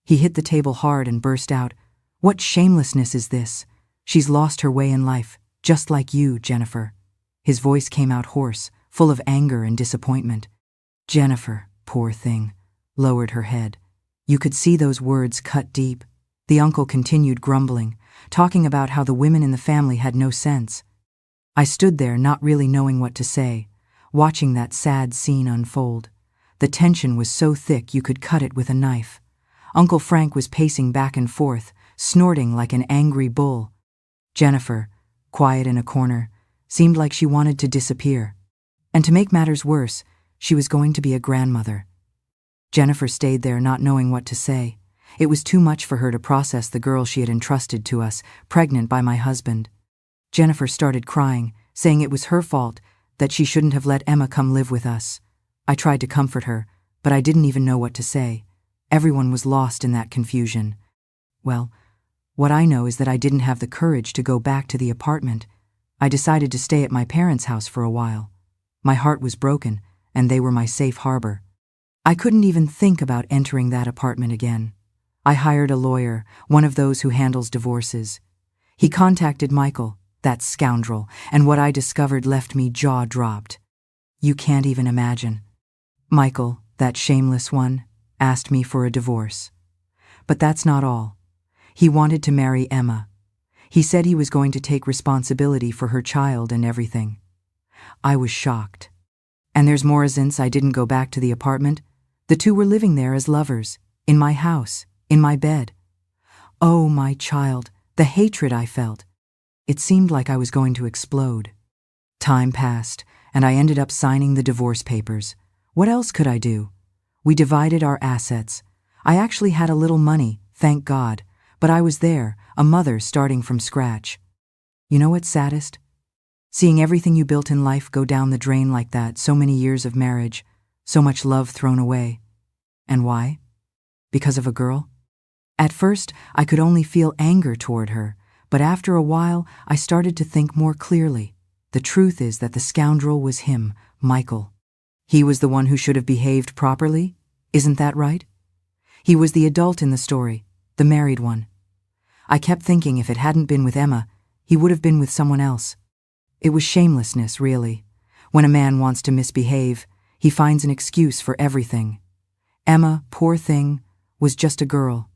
He hit the table hard and burst out, "What shamelessness is this? She's lost her way in life, just like you, Jennifer." His voice came out hoarse, full of anger and disappointment. Jennifer, poor thing, lowered her head. You could see those words cut deep. The uncle continued grumbling, talking about how the women in the family had no sense. I stood there not really knowing what to say, watching that sad scene unfold. The tension was so thick you could cut it with a knife. Uncle Frank was pacing back and forth, snorting like an angry bull. Jennifer, quiet in a corner, seemed like she wanted to disappear. And to make matters worse, she was going to be a grandmother. Jennifer stayed there not knowing what to say. It was too much for her to process the girl she had entrusted to us, pregnant by my husband. Jennifer started crying, saying it was her fault, that she shouldn't have let Emma come live with us. I tried to comfort her, but I didn't even know what to say. Everyone was lost in that confusion. Well, what I know is that I didn't have the courage to go back to the apartment. I decided to stay at my parents' house for a while. My heart was broken, and they were my safe harbor. I couldn't even think about entering that apartment again. I hired a lawyer, one of those who handles divorces. He contacted Michael, that scoundrel, and what I discovered left me jaw-dropped. You can't even imagine. Michael, that shameless one, asked me for a divorce. But that's not all. He wanted to marry Emma. He said he was going to take responsibility for her child and everything. I was shocked. And there's more since I didn't go back to the apartment. The two were living there as lovers, in my house, in my bed. Oh, my child, the hatred I felt. It seemed like I was going to explode. Time passed, and I ended up signing the divorce papers. What else could I do? We divided our assets. I actually had a little money, thank God, but I was there, a mother starting from scratch. You know what's saddest? Seeing everything you built in life go down the drain like that, so many years of marriage, so much love thrown away. And why? Because of a girl? At first, I could only feel anger toward her, but after a while, I started to think more clearly. The truth is that the scoundrel was him, Michael. He was the one who should have behaved properly, isn't that right? He was the adult in the story, the married one. I kept thinking if it hadn't been with Emma, he would have been with someone else. It was shamelessness, really. When a man wants to misbehave, he finds an excuse for everything. Emma, poor thing, was just a girl.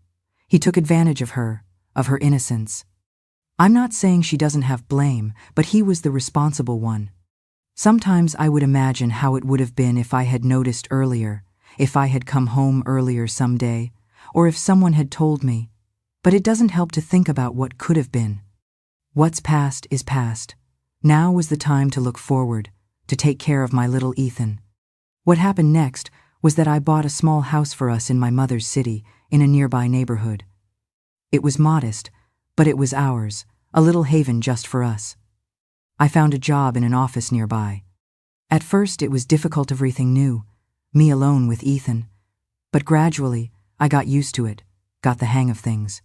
He took advantage of her innocence. I'm not saying she doesn't have blame, but he was the responsible one. Sometimes I would imagine how it would have been if I had noticed earlier, if I had come home earlier someday, or if someone had told me. But it doesn't help to think about what could have been. What's past is past. Now was the time to look forward, to take care of my little Ethan. What happened next was that I bought a small house for us in my mother's city, in a nearby neighborhood. It was modest, but it was ours, a little haven just for us. I found a job in an office nearby. At first it was difficult, everything new, me alone with Ethan. But gradually, I got used to it, got the hang of things.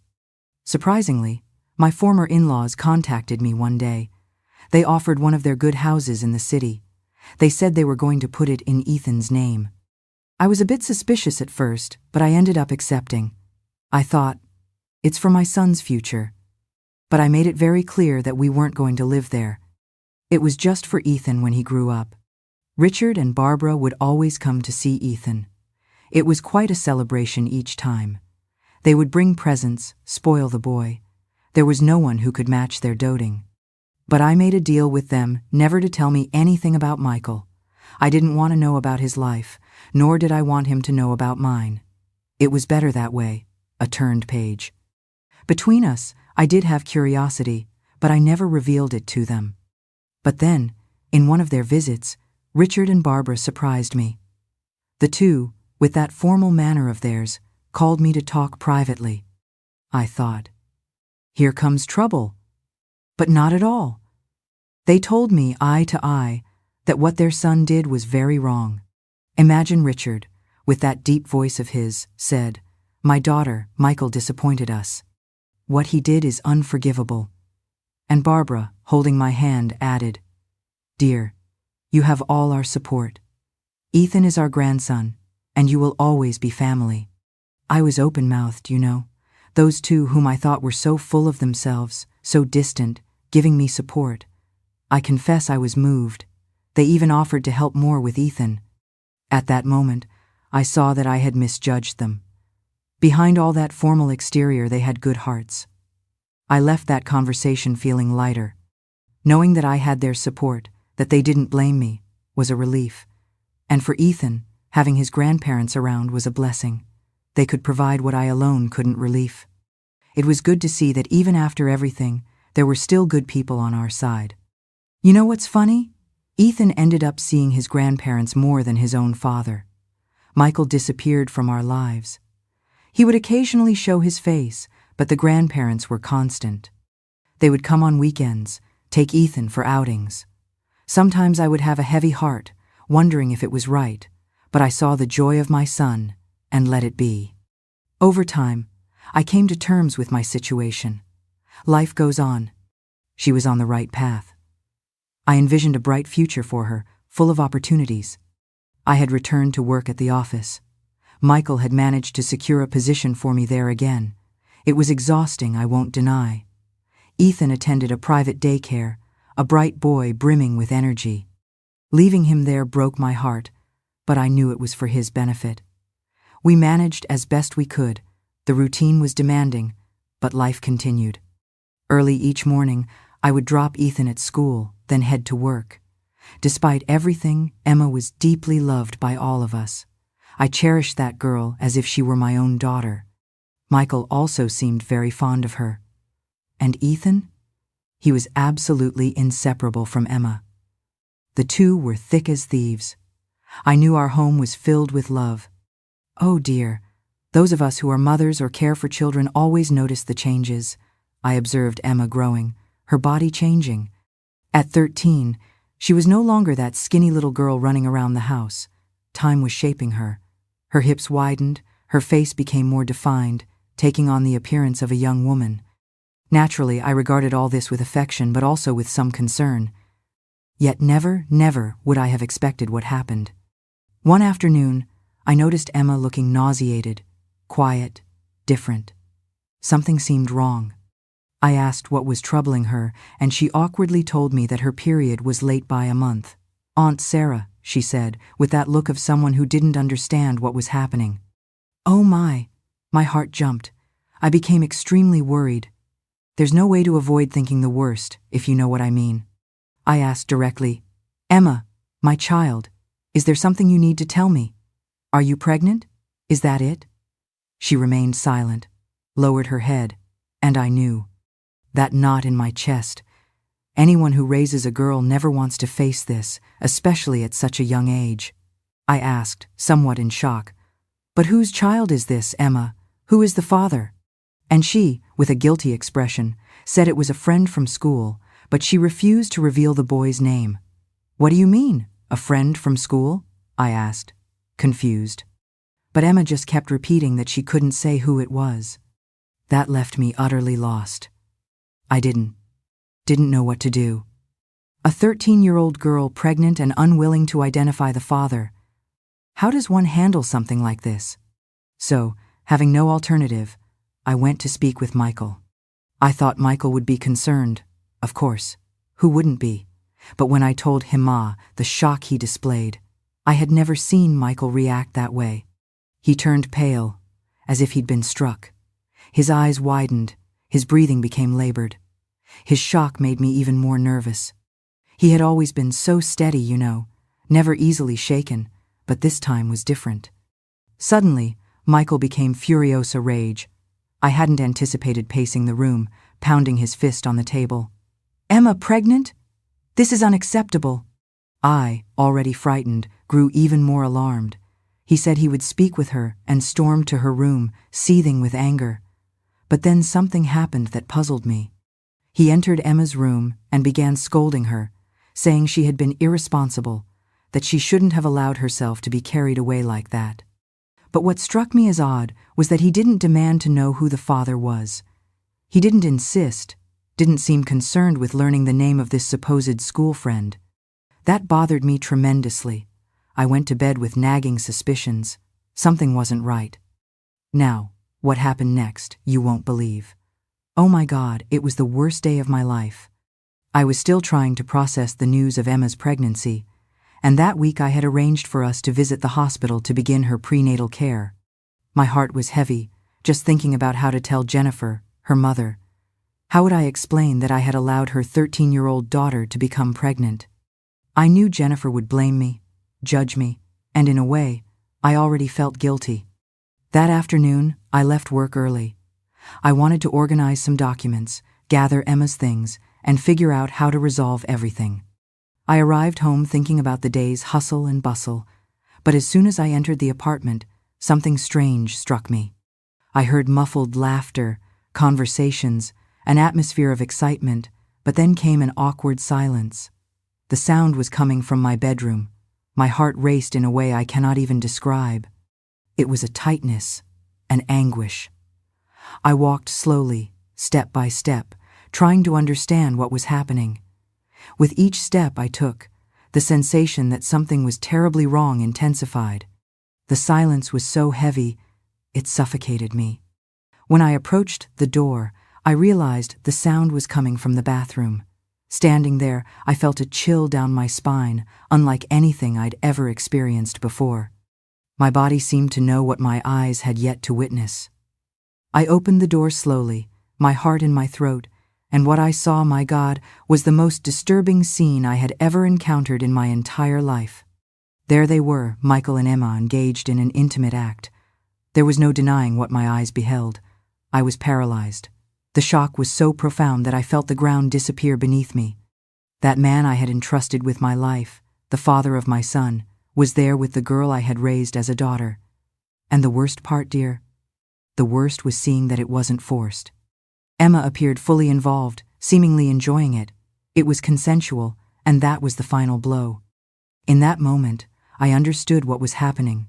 Surprisingly, my former in-laws contacted me one day. They offered one of their good houses in the city. They said they were going to put it in Ethan's name. I was a bit suspicious at first, but I ended up accepting. I thought, it's for my son's future. But I made it very clear that we weren't going to live there. It was just for Ethan when he grew up. Richard and Barbara would always come to see Ethan. It was quite a celebration each time. They would bring presents, spoil the boy. There was no one who could match their doting. But I made a deal with them never to tell me anything about Michael. I didn't want to know about his life, nor did I want him to know about mine. It was better that way, a turned page. Between us, I did have curiosity, but I never revealed it to them. But then, in one of their visits, Richard and Barbara surprised me. The two, with that formal manner of theirs, called me to talk privately. I thought, here comes trouble. But not at all. They told me eye to eye that what their son did was very wrong. Imagine Richard, with that deep voice of his, said, "My daughter, Michael disappointed us. What he did is unforgivable." And Barbara, holding my hand, added, "Dear, you have all our support. Ethan is our grandson, and you will always be family." I was open-mouthed, you know. Those two whom I thought were so full of themselves, so distant, giving me support. I confess I was moved. They even offered to help more with Ethan. At that moment, I saw that I had misjudged them. Behind all that formal exterior, they had good hearts. I left that conversation feeling lighter. Knowing that I had their support, that they didn't blame me, was a relief. And for Ethan, having his grandparents around was a blessing. They could provide what I alone couldn't relief. It was good to see that even after everything, there were still good people on our side. You know what's funny? Ethan ended up seeing his grandparents more than his own father. Michael disappeared from our lives. He would occasionally show his face, but the grandparents were constant. They would come on weekends, take Ethan for outings. Sometimes I would have a heavy heart, wondering if it was right, but I saw the joy of my son and let it be. Over time, I came to terms with my situation. Life goes on. She was on the right path. I envisioned a bright future for her, full of opportunities. I had returned to work at the office. Michael had managed to secure a position for me there again. It was exhausting, I won't deny. Ethan attended a private daycare, a bright boy brimming with energy. Leaving him there broke my heart, but I knew it was for his benefit. We managed as best we could. The routine was demanding, but life continued. Early each morning, I would drop Ethan at school, then head to work. Despite everything, Emma was deeply loved by all of us. I cherished that girl as if she were my own daughter. Michael also seemed very fond of her. And Ethan? He was absolutely inseparable from Emma. The two were thick as thieves. I knew our home was filled with love. Oh dear, those of us who are mothers or care for children always notice the changes. I observed Emma growing, her body changing. At 13, she was no longer that skinny little girl running around the house. Time was shaping her. Her hips widened, her face became more defined, taking on the appearance of a young woman. Naturally, I regarded all this with affection, but also with some concern. Yet never would I have expected what happened. One afternoon, I noticed Emma looking nauseated, quiet, different. Something seemed wrong. I asked what was troubling her, and she awkwardly told me that her period was late by a month. "Aunt Sarah," she said, with that look of someone who didn't understand what was happening. Oh my heart jumped. I became extremely worried. There's no way to avoid thinking the worst, if you know what I mean. I asked directly, "Emma, my child, is there something you need to tell me? Are you pregnant? Is that it?" She remained silent, lowered her head, and I knew. That knot in my chest. Anyone who raises a girl never wants to face this, especially at such a young age. I asked, somewhat in shock, "But whose child is this, Emma? Who is the father?" And she, with a guilty expression, said it was a friend from school, but she refused to reveal the boy's name. "What do you mean, a friend from school?" I asked, confused. But Emma just kept repeating that she couldn't say who it was. That left me utterly lost. I didn't know what to do. A 13-year-old girl pregnant and unwilling to identify the father. How does one handle something like this? So, having no alternative, I went to speak with Michael. I thought Michael would be concerned. Of course, who wouldn't be? But when I told Hima the shock he displayed, I had never seen Michael react that way. He turned pale, as if he'd been struck. His eyes widened, his breathing became labored. His shock made me even more nervous. He had always been so steady, you know, never easily shaken, but this time was different. Suddenly, Michael became furiosa rage. I hadn't anticipated pacing the room, pounding his fist on the table. "Emma pregnant? This is unacceptable." I, already frightened, grew even more alarmed. He said he would speak with her and stormed to her room, seething with anger. But then something happened that puzzled me. He entered Emma's room and began scolding her, saying she had been irresponsible, that she shouldn't have allowed herself to be carried away like that. But what struck me as odd was that he didn't demand to know who the father was. He didn't insist, didn't seem concerned with learning the name of this supposed school friend. That bothered me tremendously. I went to bed with nagging suspicions. Something wasn't right. Now, what happened next, you won't believe. Oh my God, it was the worst day of my life. I was still trying to process the news of Emma's pregnancy, and that week I had arranged for us to visit the hospital to begin her prenatal care. My heart was heavy, just thinking about how to tell Jennifer, her mother. How would I explain that I had allowed her 13-year-old daughter to become pregnant? I knew Jennifer would blame me, judge me, and in a way, I already felt guilty. That afternoon, I left work early. I wanted to organize some documents, gather Emma's things, and figure out how to resolve everything. I arrived home thinking about the day's hustle and bustle, but as soon as I entered the apartment, something strange struck me. I heard muffled laughter, conversations, an atmosphere of excitement, but then came an awkward silence. The sound was coming from my bedroom. My heart raced in a way I cannot even describe. It was a tightness, an anguish. I walked slowly, step by step, trying to understand what was happening. With each step I took, the sensation that something was terribly wrong intensified. The silence was so heavy, it suffocated me. When I approached the door, I realized the sound was coming from the bathroom. Standing there, I felt a chill down my spine, unlike anything I'd ever experienced before. My body seemed to know what my eyes had yet to witness. I opened the door slowly, my heart in my throat, And what I saw, my God, was the most disturbing scene I had ever encountered in my entire life. There they were, Michael and Emma, engaged in an intimate act. There was no denying what my eyes beheld. I was paralyzed. The shock was so profound that I felt the ground disappear beneath me. That man I had entrusted with my life, the father of my son, was there with the girl I had raised as a daughter. And the worst part, dear? The worst was seeing that it wasn't forced. Emma appeared fully involved, seemingly enjoying it. It was consensual, and that was the final blow. In that moment, I understood what was happening.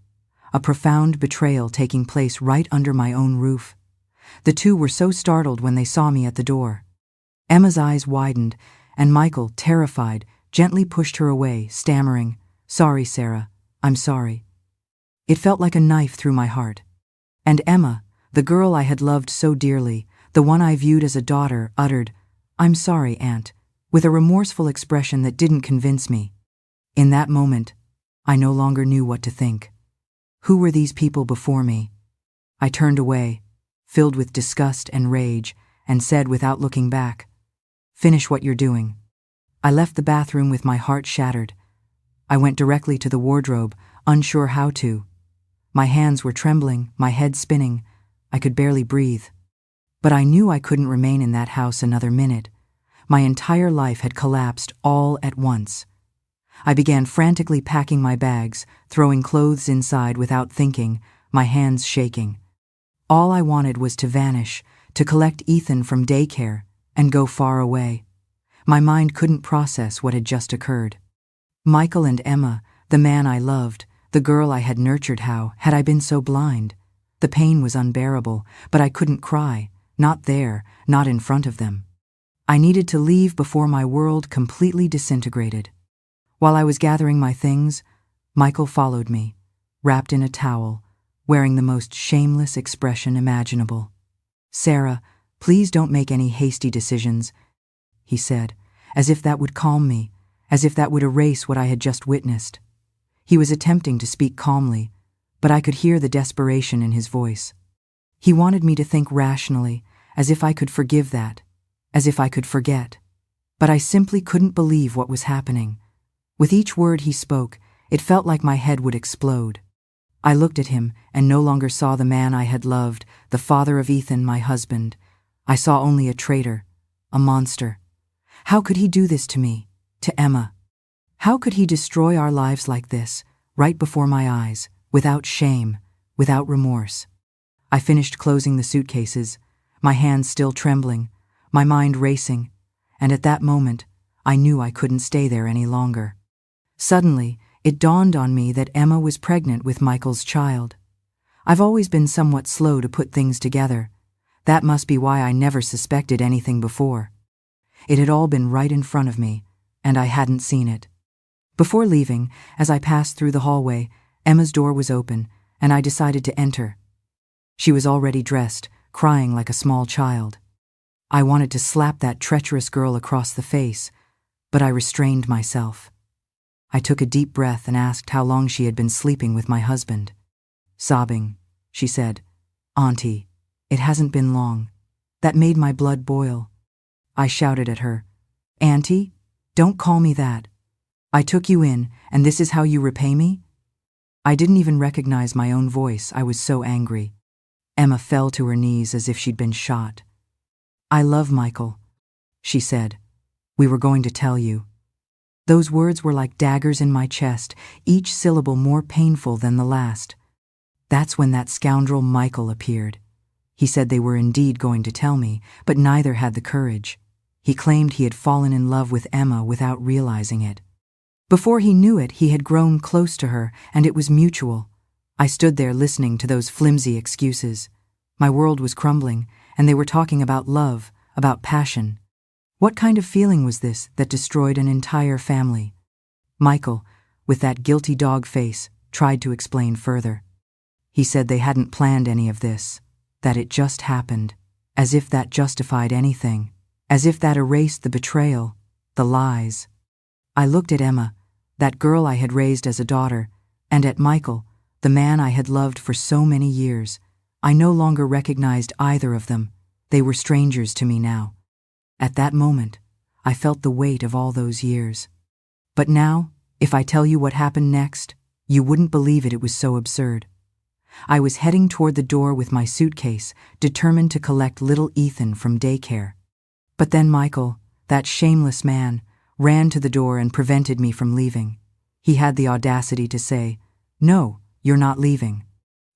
A profound betrayal taking place right under my own roof. The two were so startled when they saw me at the door. Emma's eyes widened, and Michael, terrified, gently pushed her away, stammering, "Sorry, Sarah, I'm sorry." It felt like a knife through my heart. And Emma, the girl I had loved so dearly, the one I viewed as a daughter, uttered, "I'm sorry, Aunt," with a remorseful expression that didn't convince me. In that moment, I no longer knew what to think. Who were these people before me? I turned away, filled with disgust and rage, and said without looking back, "Finish what you're doing." I left the bathroom with my heart shattered. I went directly to the wardrobe, unsure how to. My hands were trembling, my head spinning. I could barely breathe. But I knew I couldn't remain in that house another minute. My entire life had collapsed all at once. I began frantically packing my bags, throwing clothes inside without thinking, my hands shaking. All I wanted was to vanish, to collect Ethan from daycare, and go far away. My mind couldn't process what had just occurred. Michael and Emma, the man I loved, the girl I had nurtured, how had I been so blind? The pain was unbearable, but I couldn't cry, not there, not in front of them. I needed to leave before my world completely disintegrated. While I was gathering my things, Michael followed me, wrapped in a towel, wearing the most shameless expression imaginable. "Sarah, please don't make any hasty decisions," he said, as if that would calm me, as if that would erase what I had just witnessed. He was attempting to speak calmly, but I could hear the desperation in his voice. He wanted me to think rationally, as if I could forgive that, as if I could forget. But I simply couldn't believe what was happening. With each word he spoke, it felt like my head would explode. I looked at him and no longer saw the man I had loved, the father of Ethan, my husband. I saw only a traitor, a monster. How could he do this to me, to Emma? How could he destroy our lives like this, right before my eyes, without shame, without remorse? I finished closing the suitcases, my hands still trembling, my mind racing, and at that moment, I knew I couldn't stay there any longer. Suddenly, it dawned on me that Emma was pregnant with Michael's child. I've always been somewhat slow to put things together. That must be why I never suspected anything before. It had all been right in front of me, and I hadn't seen it. Before leaving, as I passed through the hallway, Emma's door was open, and I decided to enter. She was already dressed, crying like a small child. I wanted to slap that treacherous girl across the face, but I restrained myself. I took a deep breath and asked how long she had been sleeping with my husband. Sobbing, she said, "Auntie, it hasn't been long." That made my blood boil. I shouted at her, "Auntie, don't call me that. I took you in, and this is how you repay me?" I didn't even recognize my own voice, I was so angry. Emma fell to her knees as if she'd been shot. "I love Michael," she said. "We were going to tell you." Those words were like daggers in my chest, each syllable more painful than the last. That's when that scoundrel Michael appeared. He said they were indeed going to tell me, but neither had the courage. He claimed he had fallen in love with Emma without realizing it. Before he knew it, he had grown close to her, and it was mutual. I stood there listening to those flimsy excuses. My world was crumbling, and they were talking about love, about passion. What kind of feeling was this that destroyed an entire family? Michael, with that guilty dog face, tried to explain further. He said they hadn't planned any of this, that it just happened, as if that justified anything, as if that erased the betrayal, the lies. I looked at Emma, that girl I had raised as a daughter, and at Michael, the man I had loved for so many years. I no longer recognized either of them. They were strangers to me now. At that moment, I felt the weight of all those years. But now, if I tell you what happened next, you wouldn't believe it was so absurd. I was heading toward the door with my suitcase, determined to collect little Ethan from daycare. But then Michael, that shameless man, ran to the door and prevented me from leaving. He had the audacity to say, "No, you're not leaving."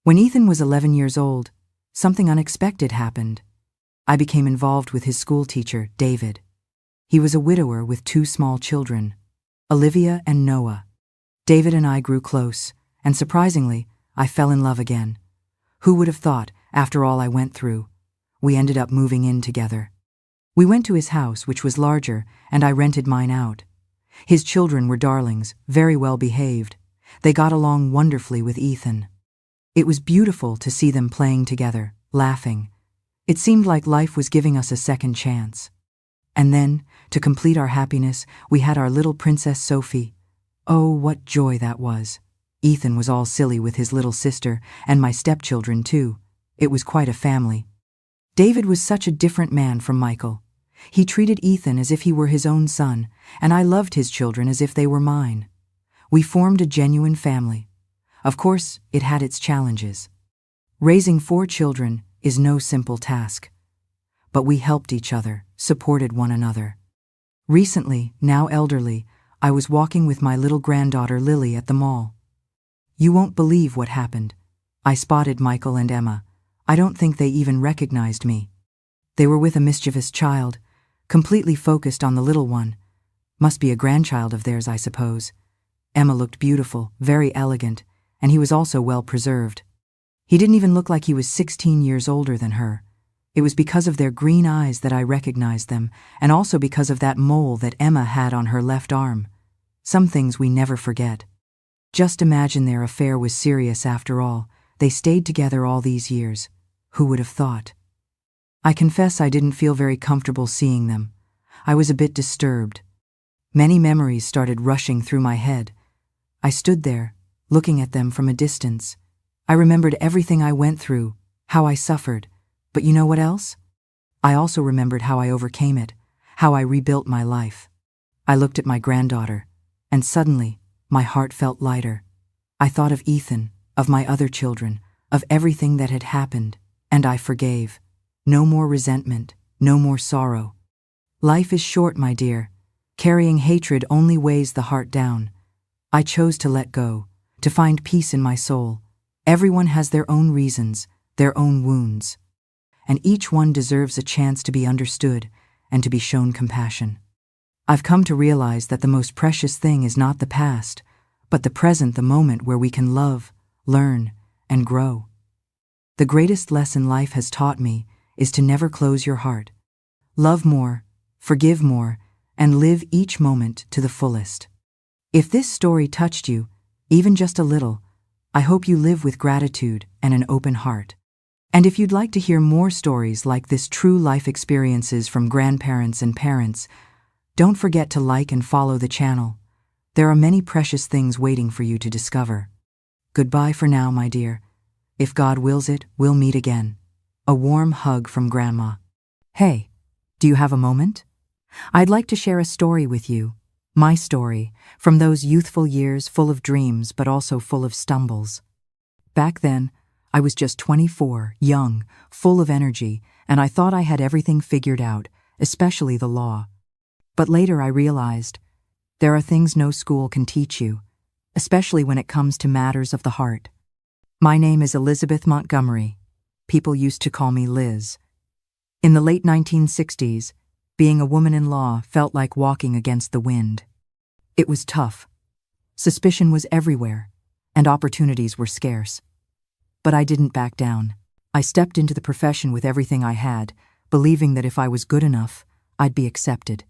When Ethan was 11 years old, something unexpected happened. I became involved with his school teacher, David. He was a widower with 2 small children, Olivia and Noah. David and I grew close, and surprisingly, I fell in love again. Who would have thought, after all I went through? We ended up moving in together. We went to his house, which was larger, and I rented mine out. His children were darlings, very well behaved. They got along wonderfully with Ethan. It was beautiful to see them playing together, laughing. It seemed like life was giving us a second chance. And then, to complete our happiness, we had our little Princess Sophie. Oh, what joy that was. Ethan was all silly with his little sister, and my stepchildren too. It was quite a family. David was such a different man from Michael. He treated Ethan as if he were his own son, and I loved his children as if they were mine. We formed a genuine family. Of course, it had its challenges. Raising 4 children is no simple task. But we helped each other, supported one another. Recently, now elderly, I was walking with my little granddaughter Lily at the mall. You won't believe what happened. I spotted Michael and Emma. I don't think they even recognized me. They were with a mischievous child, completely focused on the little one. Must be a grandchild of theirs, I suppose. Emma looked beautiful, very elegant, and he was also well preserved. He didn't even look like he was 16 years older than her. It was because of their green eyes that I recognized them, and also because of that mole that Emma had on her left arm. Some things we never forget. Just imagine their affair was serious after all. They stayed together all these years. Who would have thought? I confess I didn't feel very comfortable seeing them. I was a bit disturbed. Many memories started rushing through my head. I stood there, looking at them from a distance. I remembered everything I went through, how I suffered. But you know what else? I also remembered how I overcame it, how I rebuilt my life. I looked at my granddaughter, and suddenly, my heart felt lighter. I thought of Ethan, of my other children, of everything that had happened, and I forgave. No more resentment, no more sorrow. Life is short, my dear. Carrying hatred only weighs the heart down. I chose to let go, to find peace in my soul. Everyone has their own reasons, their own wounds. And each one deserves a chance to be understood and to be shown compassion. I've come to realize that the most precious thing is not the past, but the present, the moment where we can love, learn, and grow. The greatest lesson life has taught me is to never close your heart. Love more, forgive more, and live each moment to the fullest. If this story touched you, even just a little, I hope you live with gratitude and an open heart. And if you'd like to hear more stories like this, true life experiences from grandparents and parents, don't forget to like and follow the channel. There are many precious things waiting for you to discover. Goodbye for now, my dear. If God wills it, we'll meet again. A warm hug from Grandma. Hey, do you have a moment? I'd like to share a story with you. My story, from those youthful years full of dreams but also full of stumbles. Back then, I was just 24, young, full of energy, and I thought I had everything figured out, especially the law. But later I realized there are things no school can teach you, especially when it comes to matters of the heart. My name is Elizabeth Montgomery. People used to call me Liz. In the late 1960s, being a woman in law felt like walking against the wind. It was tough. Suspicion was everywhere, and opportunities were scarce. But I didn't back down. I stepped into the profession with everything I had, believing that if I was good enough, I'd be accepted.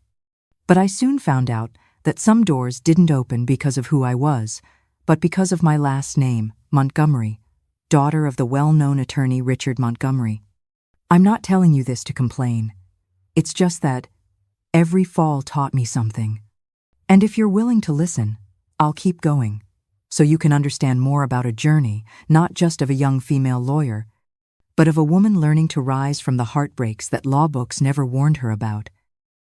But I soon found out that some doors didn't open because of who I was, but because of my last name, Montgomery, daughter of the well-known attorney Richard Montgomery. I'm not telling you this to complain. It's just that every fall taught me something. And if you're willing to listen, I'll keep going, so you can understand more about a journey, not just of a young female lawyer, but of a woman learning to rise from the heartbreaks that law books never warned her about.